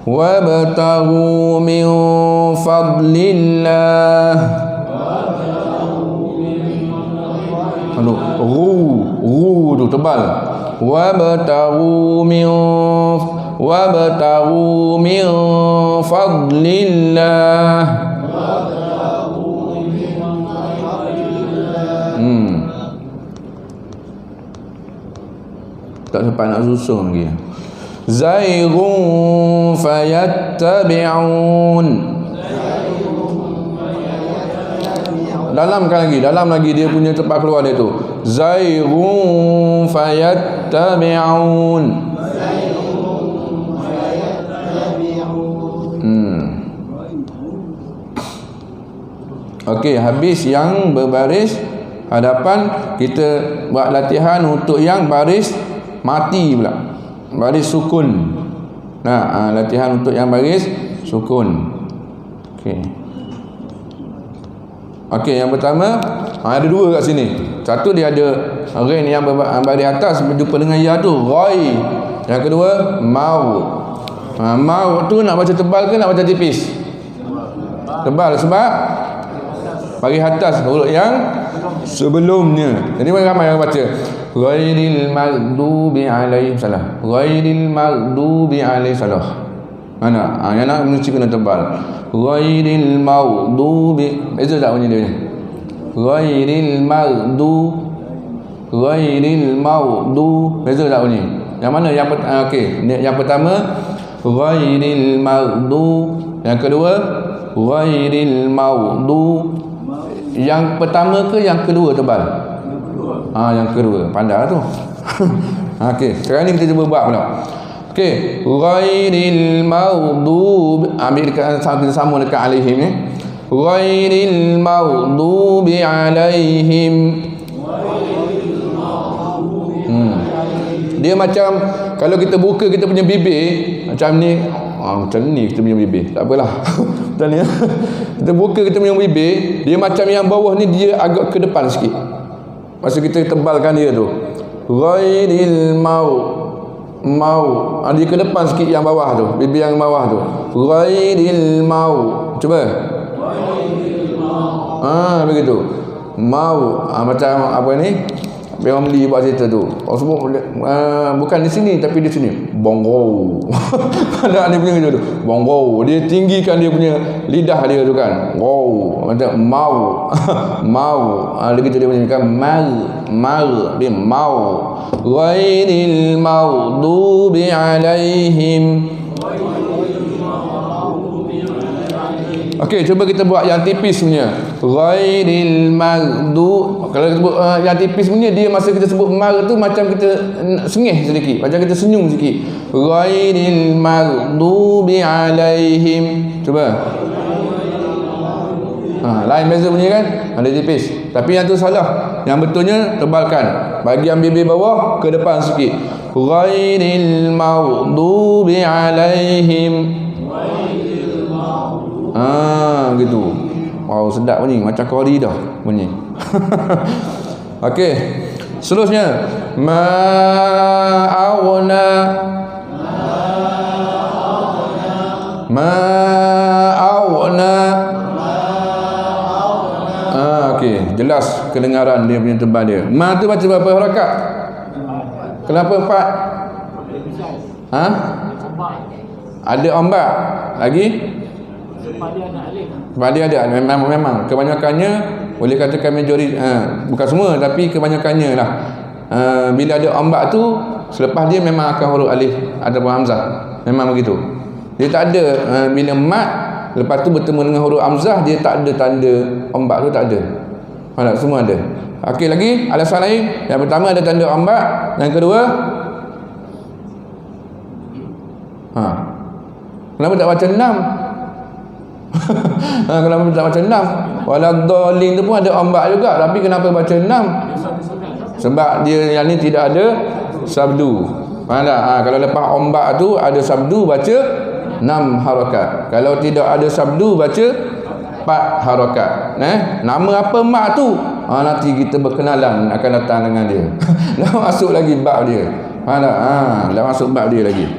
Wabtaghu min fadlillah. Ru tu tebal. Wabtaghu min fadlillah. Tak sempat nak susun lagi. Zaighun fayattabi'un. Dalamkan lagi, dalam lagi dia punya tempat keluar dia tu. Zaighun fayattabi'un. Okey, habis yang berbaris hadapan, kita buat latihan untuk yang baris mati pula, baris sukun. Latihan untuk yang baris sukun. Okey, yang pertama ada dua kat sini. Satu dia ada ghain yang baris atas berjumpa dengan ya tu, ghai. Yang kedua mau. Mau tu nak baca tebal ke nak baca tipis? Tebal, sebab baris atas huruf yang sebelumnya. Jadi ramai yang baca ghairil maghdubi alaihim, salah. Ghairil maghdubi alaihim, salah. Mana? Yang nak mesti kena tebal. Ghairil maghdubi. Beza tak bunyi dia ni? Ghairil maghdu. Beza tak bunyi? Yang mana? Okey, yang pertama ghairil maghdu. Yang kedua ghairil maghdu. Yang pertama ke yang kedua tebal? Yang kedua. Pandai tu. Okey, sekarang ni kita cuba buat pula. Okey, ghairil maghdub, ambil dekat kita sama dekat alaihim ni. Ghairil maghdubi alaihim. Dia macam kalau kita buka kita punya bibir macam ni. Macam ni kita punya bibir. Tak apalah. Macam ni. Kita buka kita punya bibir, dia macam yang bawah ni dia agak ke depan sikit. Masa kita tebalkan dia tu. Ghairil mau. Dia ke depan sikit yang bawah tu, bibir yang bawah tu. Ghairil mau. Cuba. Begitu. Mau. Macam apa ni? Orang beli buat cerita tu. Orang sebut bukan di sini tapi di sini. Bongo. Ada dia punya tu. Bongo. Dia tinggikan dia punya lidah dia tu kan. Wow. Macam mau. Mau. Begitu dia punya kan. Mal. Dia mau. Ghairil maghdubi alaihim. Okey, cuba kita buat yang tipis punya. Ghairil maghdub. Kalau kita sebut yang tipis punya, dia masa kita sebut mar tu macam kita sengih sedikit, macam kita senyum sikit. Ghairil maghdubi alaihim. Cuba. Lain beza bunyi kan? Ada tipis. Tapi yang tu salah. Yang betulnya tebalkan. Bahagian bibir bawah ke depan sikit. Ghairil maghdubi alaihim. Gitu. Wow, sedap bunyi. Macam kori dah bunyi. Okey. Seterusnya. Ma'awna. Okey, jelas kedengaran dia punya tebal dia. Ma tu baca berapa harakat? Kenapa 4? Ada ombak. Lagi? Sebab dia ada. Memang kebanyakannya boleh katakan majoriti, bukan semua tapi kebanyakannya lah. Bila ada ombak tu, selepas dia memang akan huruf alif ataupun hamzah. Memang begitu. Dia tak ada bila mat lepas tu bertemu dengan huruf hamzah, dia tak ada tanda ombak tu, tak ada. Semua ada. Okey, lagi alasan lain. Yang pertama ada tanda ombak, yang kedua kenapa tak baca 6? Kenapa tak baca 6? Waladhdallin tu pun ada ombak juga, tapi kenapa baca 6? Sebab dia yang ni tidak ada sabdu. Faham tak? Kalau lepas ombak tu ada sabdu, baca 6 harakat. Kalau tidak ada sabdu, baca 4 harakat. Nama apa mak tu? Nanti kita berkenalan akan datang dengan dia. Dah masuk lagi bab dia. Faham tak? Dah masuk bab dia lagi.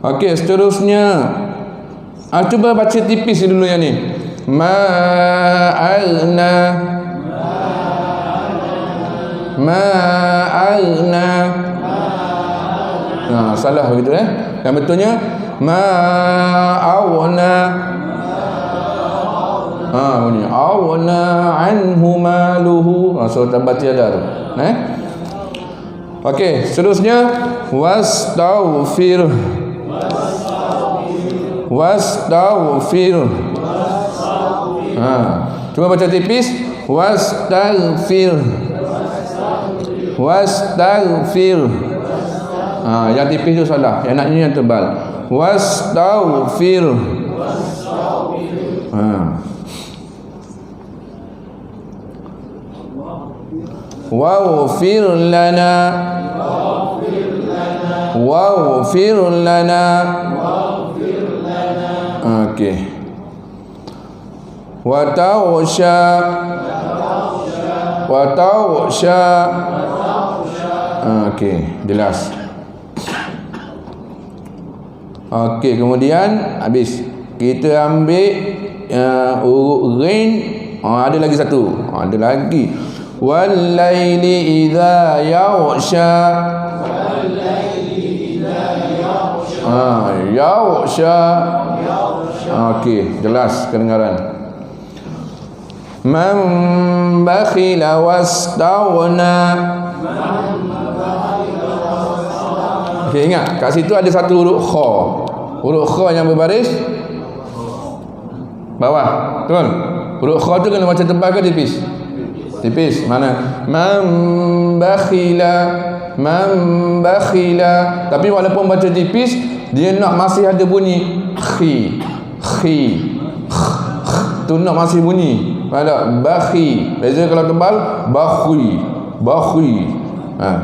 Okey, seterusnya. Cuba baca tipis dulu yang ni. Ma'alna. Salah begitu Yang betulnya ma'awna. Bunyi awna anhu maluhu. So tak baca ada tu. Okey, seterusnya wastaghfir. Cuba baca tipis. Wastaghfir. Yang tipis tu salah. Yang naknya yang tebal. Wastaghfir. Waghfir lana. Okey. Wa tawsha. Okey, jelas. Okey, kemudian habis. Kita ambil huruf ghain. Ada lagi satu. Ada lagi. Wal laili idza yaghsha. Yaghsha. Okey, jelas kedengaran. Man bakhila wastaghna. Okey, ingat kat situ ada satu huruf kha. Huruf kha yang berbaris bawah, betul? Huruf kha tu kena baca tebal ke tipis? Tipis. Mana? Man bakhila. Tapi walaupun baca tipis, dia nak masih ada bunyi khi. Tu nak masih bunyi. Ada bakhi. Beza kalau tebal bakhi.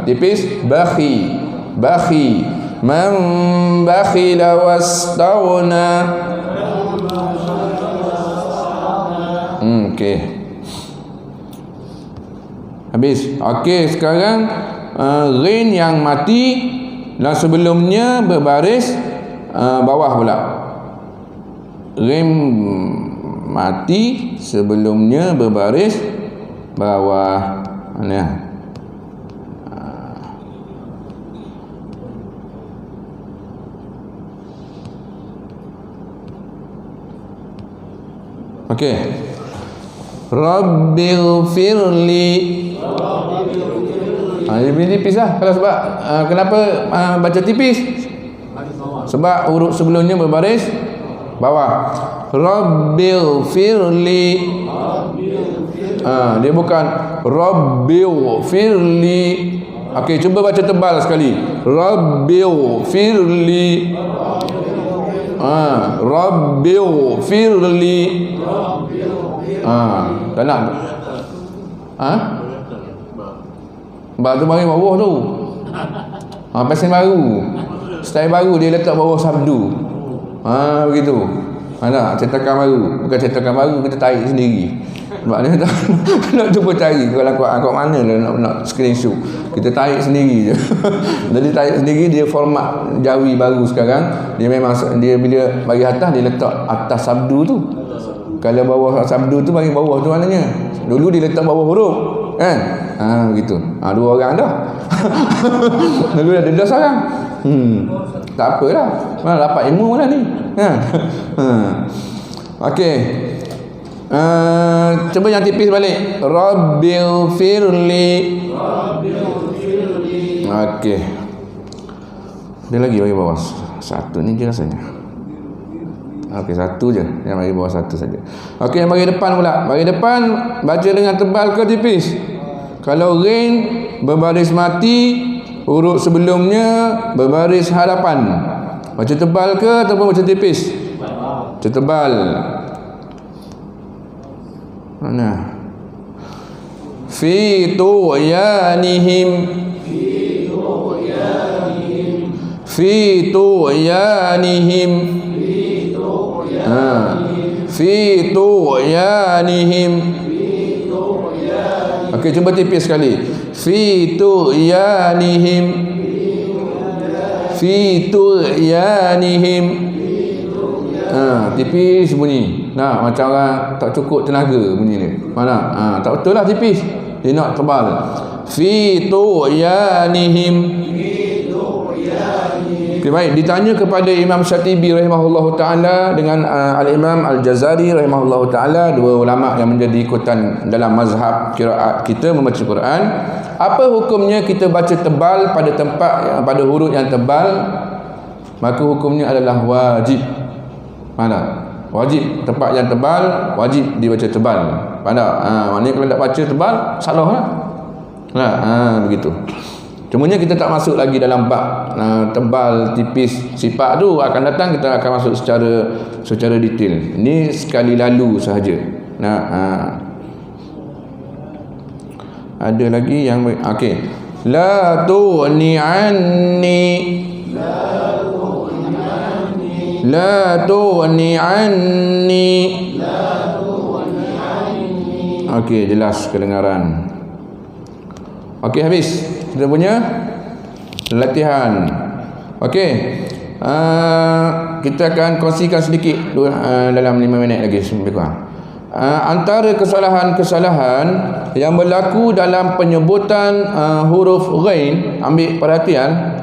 Tipis bakhi. Man bakhila wastaghna. Okey. Habis. Okey, sekarang ghain yang mati dan sebelumnya berbaris bawah pula. Ghain mati sebelumnya berbaris bawah. Mana? Okey. Rabbighfirli. Ini tipis lah. Kalau sebab kenapa baca tipis? Sebab huruf sebelumnya berbaris bawah. Rabbighfirli. Dia bukan Rabbighfirli. Okey, cuba baca tebal sekali. Rabbighfirli. Rabbil firli. Tak nak. Ba tu mari bawah tu. Pesen baru. Style baru dia letak bawah sabdu. Begitu. Nak cetakan baru. Bukan cetakan baru, kita tarik sendiri. Sebab dia tak nak cuba cari kalau kat mana lah nak screenshot. Kita tarik sendiri je. Jadi tarik sendiri, dia format Jawi baru sekarang. Dia memang dia bila bagi atas, dia letak atas sabdu tu. Kalau bawah sabdu tu bagi bawah tu maknanya. Dulu dia letak bawah huruf, kan? Begitu. Dua orang dah. Dulu ada dah seorang. Tak apalah. Mana dapat ilmu lah ni. Kan? Okey. Cuba yang tipis balik. Rabbil firli. Okey. Dia lagi bagi bawah. Satu ni je rasanya. Okey, satu je. Yang bagi bawah satu saja. Okey, yang bagi depan pula. Bagi depan baca dengan tebal ke tipis? Kalau rain berbaris mati, huruf sebelumnya berbaris hadapan. Baca tebal ke ataupun baca tipis? Baca tebal. Mana? Fi tu'yanihim. Fi tu'yanihim. Fi tu'yanihim. Okey, cuba tipis sekali. Fi tu'yanihim. Fi tu'yanihim. Tipis bunyi. Nah, macam orang tak cukup tenaga bunyi ni. Mana? Tak betul lah tipis. Dia nak tebal. Fi tu'yanihim. Okay, baik. Ditanya kepada Imam Syatibi rahimahullahu ta'ala dengan Al-Imam Al-Jazari rahimahullahu ta'ala, dua ulama yang menjadi ikutan dalam mazhab qiraat kita membaca Quran. Apa hukumnya kita baca tebal pada tempat pada huruf yang tebal? Maka hukumnya adalah wajib. Mana? Wajib. Tempat yang tebal wajib dibaca tebal. Maknanya kalau tak baca tebal salah lah. Begitu. Cumanya kita tak masuk lagi dalam bab tebal, tipis, sifat tu. Akan datang kita akan masuk secara detail. Ini sekali lalu sahaja. Ada lagi yang okey. La tu'ni anni. La tu'ni anni. Okey, jelas kedengaran. Okey, habis kita punya latihan. Okey, kita akan kongsikan sedikit dalam 5 minit lagi lebih kurang. Antara kesalahan-kesalahan yang berlaku dalam penyebutan huruf ghain, ambil perhatian.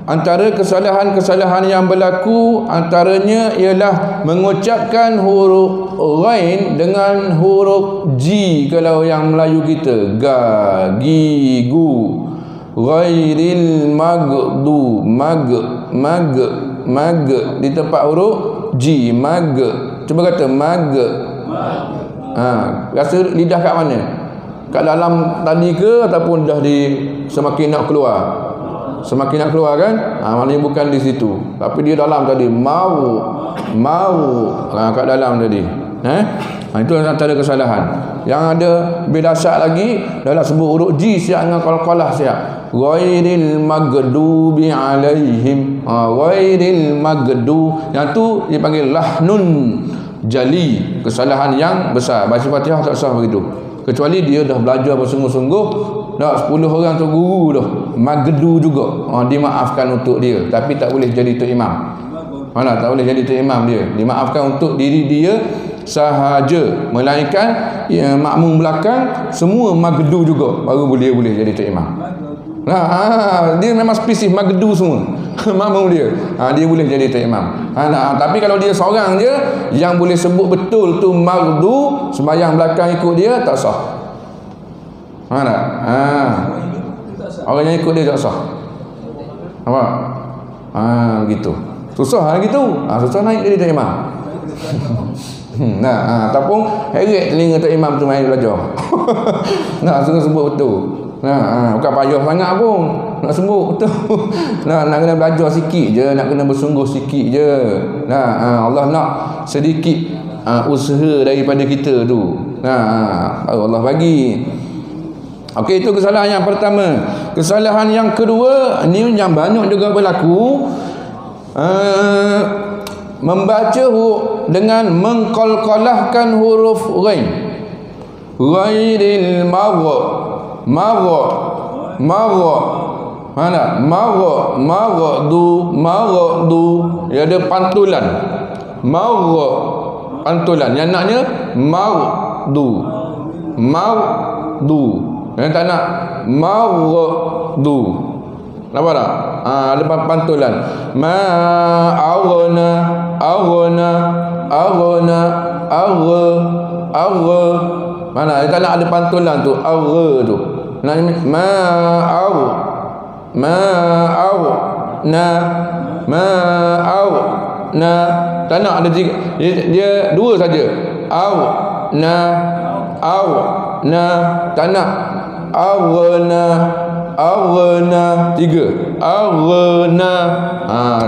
Antara kesalahan-kesalahan yang berlaku antaranya ialah mengucapkan huruf ghain dengan huruf ji kalau yang Melayu kita. Ga, gi, gu. Ghairil magdu, mag di tempat huruf ji, mag. Cuba kata mag. Rasa lidah kat mana? Kat dalam tadi ke ataupun dah semakin nak keluar? Semakin nak keluar kan? Maknanya bukan di situ. Tapi dia dalam tadi. Mau. Kat dalam tadi. Itu antara kesalahan. Yang ada lebih dahsyat lagi dalam sebut huruf ji siap dengan qalqalah siap. Ghairil maghdubi alaihim. Ghairil maghdu. Yang tu dipanggil lahnun jali. Kesalahan yang besar. Baca Fatihah tak sah begitu. Kecuali dia dah belajar bersungguh-sungguh, dah 10 orang tu guru dah, magdu juga, dimaafkan untuk dia. Tapi tak boleh jadi tok imam. Tak boleh jadi tok imam dia. Dimaafkan untuk diri dia sahaja, melainkan makmum belakang semua magdu juga, baru boleh jadi tok imam. Dia memang spesifik magdu semua. Makmum dia. Dia boleh jadi tok imam. Tapi kalau dia seorang je yang boleh sebut betul tu magdu, sembahyang belakang ikut dia tak sah. Orang yang ikut dia tak sah. Apa? Begitu. Susah gitu. Susah naik jadi tok imam. Ataupun heret telinga tok imam tu main belajar. Suruh sebut betul. Bukan payah sangat pun. nak sembuh betul. Nak kena belajar sikit je, nak kena bersungguh sikit je. Allah nak sedikit usaha daripada kita tu. Baru Allah bagi. Okey, itu kesalahan yang pertama. Kesalahan yang kedua, ni yang banyak juga berlaku, membaca dengan mengqalqalahkan huruf ghain. Ghairil maghdubi. Mana? Maghdu. Dia ada pantulan. Pantulan. Yang naknya maghdu. Yang tak nak maghdu. Nampak tak? Ada pantulan. Aghna. Mana? Dia tak nak ada pantulan tu. Agha tu. Naknya tak nak ada tiga. Dia dua saja. Tak nak aghna tiga.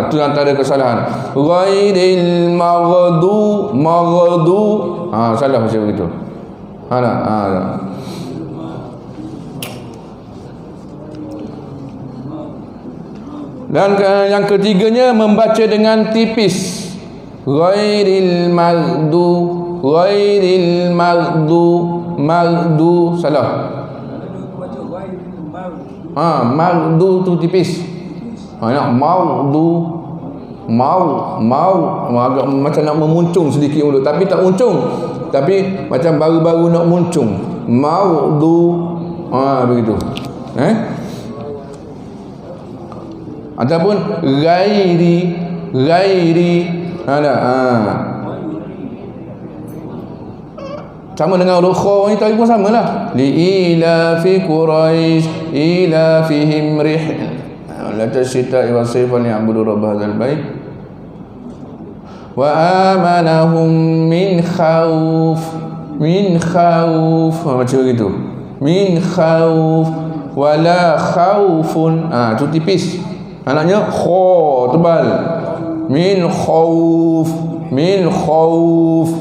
Itu antara kesalahan. Ghairil maghdu. Salah macam begitu. Dan yang ketiganya membaca dengan tipis. Ghairil maghdu salah. Maghdu tu tipis. Nak agak macam nak memuncung sedikit mulut, tapi tak muncung. Tapi macam baru-baru nak muncung. Maghdu. Begitu. Ataupun ghairi. Sama dengan huruf kha ni tadi pun samalah. Li ila fi quraish ila fihim la tashita wa sayfan ya'budu rabb hadzal bait wa amanahum min khauf. Macam begitu. Min khauf wala khaufun. Tu tipis. Anaknya kha tebal. Min khauf.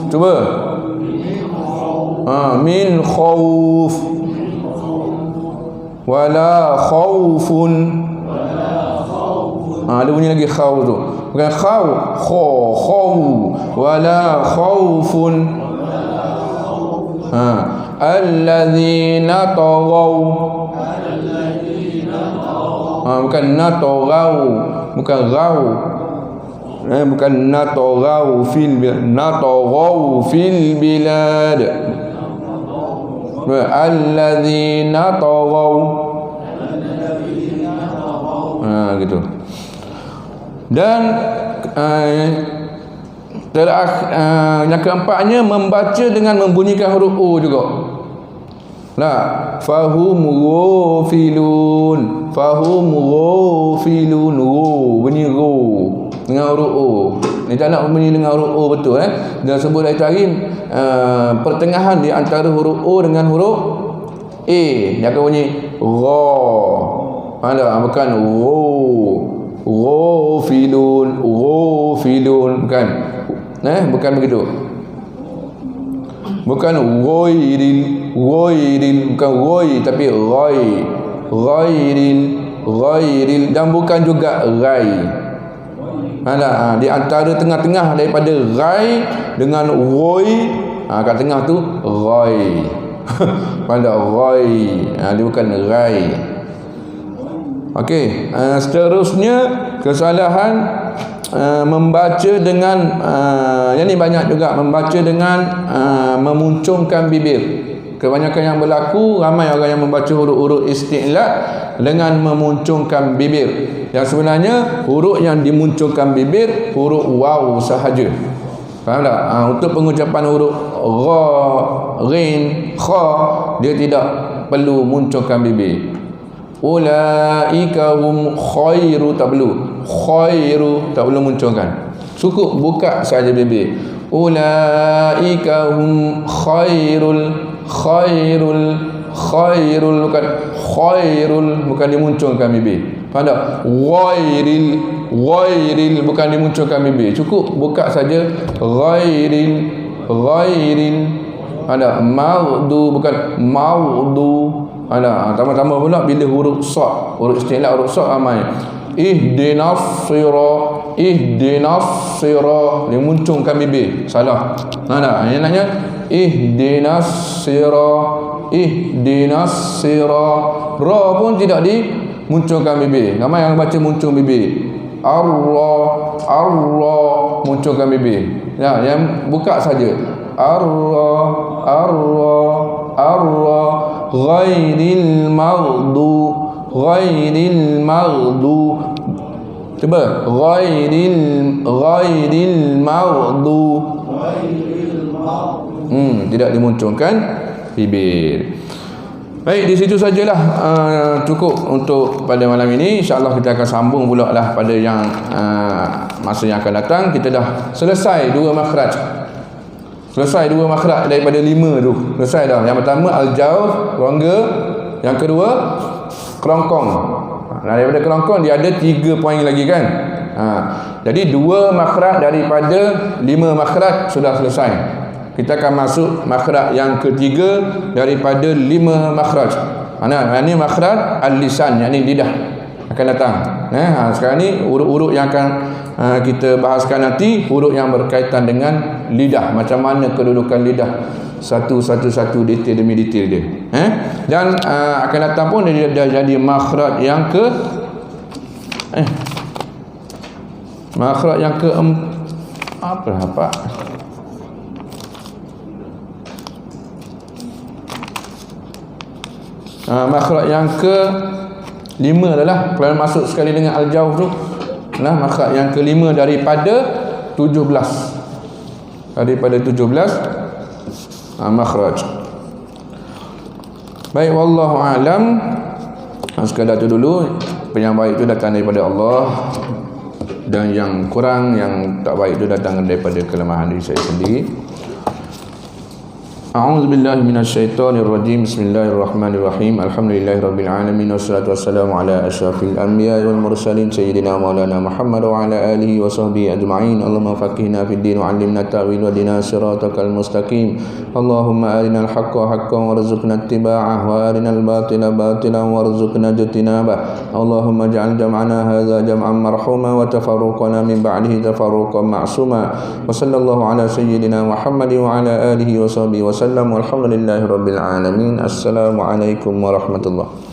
Cuba. Min khauf wala khaufun. Ada bunyi lagi khauf tu. Bukan khaw wala khaufun. Alladzina taghaw. Bukan nataghaw, bukan ghaw. Bukan nataghaw fil bilad. Alladzina taghaw. Gitu. Dan yang keempatnya membaca dengan membunyikan huruf U juga. Fahum ghafilun. Bunyi ru dengan huruf U. Ni tak nak bunyi dengan huruf U betul. Dan sebut tadi pertengahan di antara huruf U dengan huruf E. Dia akan bunyi gha. Bukan ghafilun. Bukan. Bukan begitu. Bukan ghairil. Bukan ghai tapi ghairil. Dan bukan juga ghai. Di antara tengah-tengah daripada ghai dengan ghoi, kat tengah tu ghai. Ghai. Dia bukan ghai. Okey, seterusnya kesalahan membaca dengan yang ni banyak juga, membaca dengan memuncungkan bibir. Kebanyakan yang berlaku, ramai orang yang membaca huruf-huruf isti'la dengan memuncungkan bibir. Yang sebenarnya huruf yang dimuncungkan bibir huruf waw sahaja. Faham tak? Untuk pengucapan huruf gha, ghin, kha, dia tidak perlu muncungkan bibir. Ulaika hum khairu, tak perlu. Khairu tak perlu muncungkan. Cukup buka saja bibir. Ulaika hum khairul Khairul bukan khairul, bukan dimunculkan bibir. Faham tak? Ghairil bukan dimunculkan bibir. Cukup buka saja ghairil. Ada maudu bukan maudu. Ada tambah-tambah pula bila huruf sad, huruf istilah huruf sad ramai. Ihdinas sira dimunculkan bibir. Salah. Ada yang nanya ihdinas sira. Ra pun tidak dimunculkan bibir. Ramai yang baca muncul bibir. Allah munculkan bibir. Ya, yang buka saja. Allah ghairil maghdu. Cuba ghairil maghdu. Tidak dimunculkan bibir. Baik, di situ sajalah cukup untuk pada malam ini. InsyaAllah kita akan sambung pula lah pada yang masa yang akan datang. Kita dah selesai dua makhraj. Daripada 5 tu. Selesai dah. Yang pertama al-jawf, rongga. Yang kedua kerongkong. Daripada kerongkong dia ada 3 poin lagi kan. Jadi 2 makhraj daripada 5 makhraj sudah selesai. Kita akan masuk makhraj yang ketiga daripada 5 makhraj. Ini makhraj al-lisan, yakni lidah akan datang. Sekarang ni huruf-huruf yang akan kita bahaskan nanti, huruf yang berkaitan dengan lidah. Macam mana kedudukan lidah, satu detail demi detail dia. Dan akan datang pun dia jadi makhraj yang ke makhraj yang ke apa? Makhraj yang ke 5 adalah kalau masuk sekali dengan al-jawf tu. Makhraj yang ke-5 daripada 17. Makhraj. Baik, wallahu alam. Sekadar tu dulu. Yang baik itu datang daripada Allah, dan yang kurang, yang tak baik itu datang daripada kelemahan diri saya sendiri. A'udzu billahi minasyaitonir rajim. Bismillahirrahmanirrahim. Alhamdulillahirabbil alamin wassalatu wassalamu ala asyrafil anbiya'i wal mursalin sayyidina maulana Muhammad wa ala alihi wa sahbihi ajma'in. Allahumma faqihna fid din wa 'allimna ta'wil wa dina siratal mustaqim. Allahumma arinal haqqa haqqan warzuqna ittiba'ah wa arinal batila batilan warzuqna ijtinabah. Allahumma ij'al jam'ana hadza jam'an marhuma wa tafarruqana min ba'dihi tafarruqan ma'suma. Wa sallallahu ala sayyidina Muhammad wa ala alihi wa sahbihi wa sallam. Walhamdulillahi rabbil alamin. Assalamualaikum warahmatullahi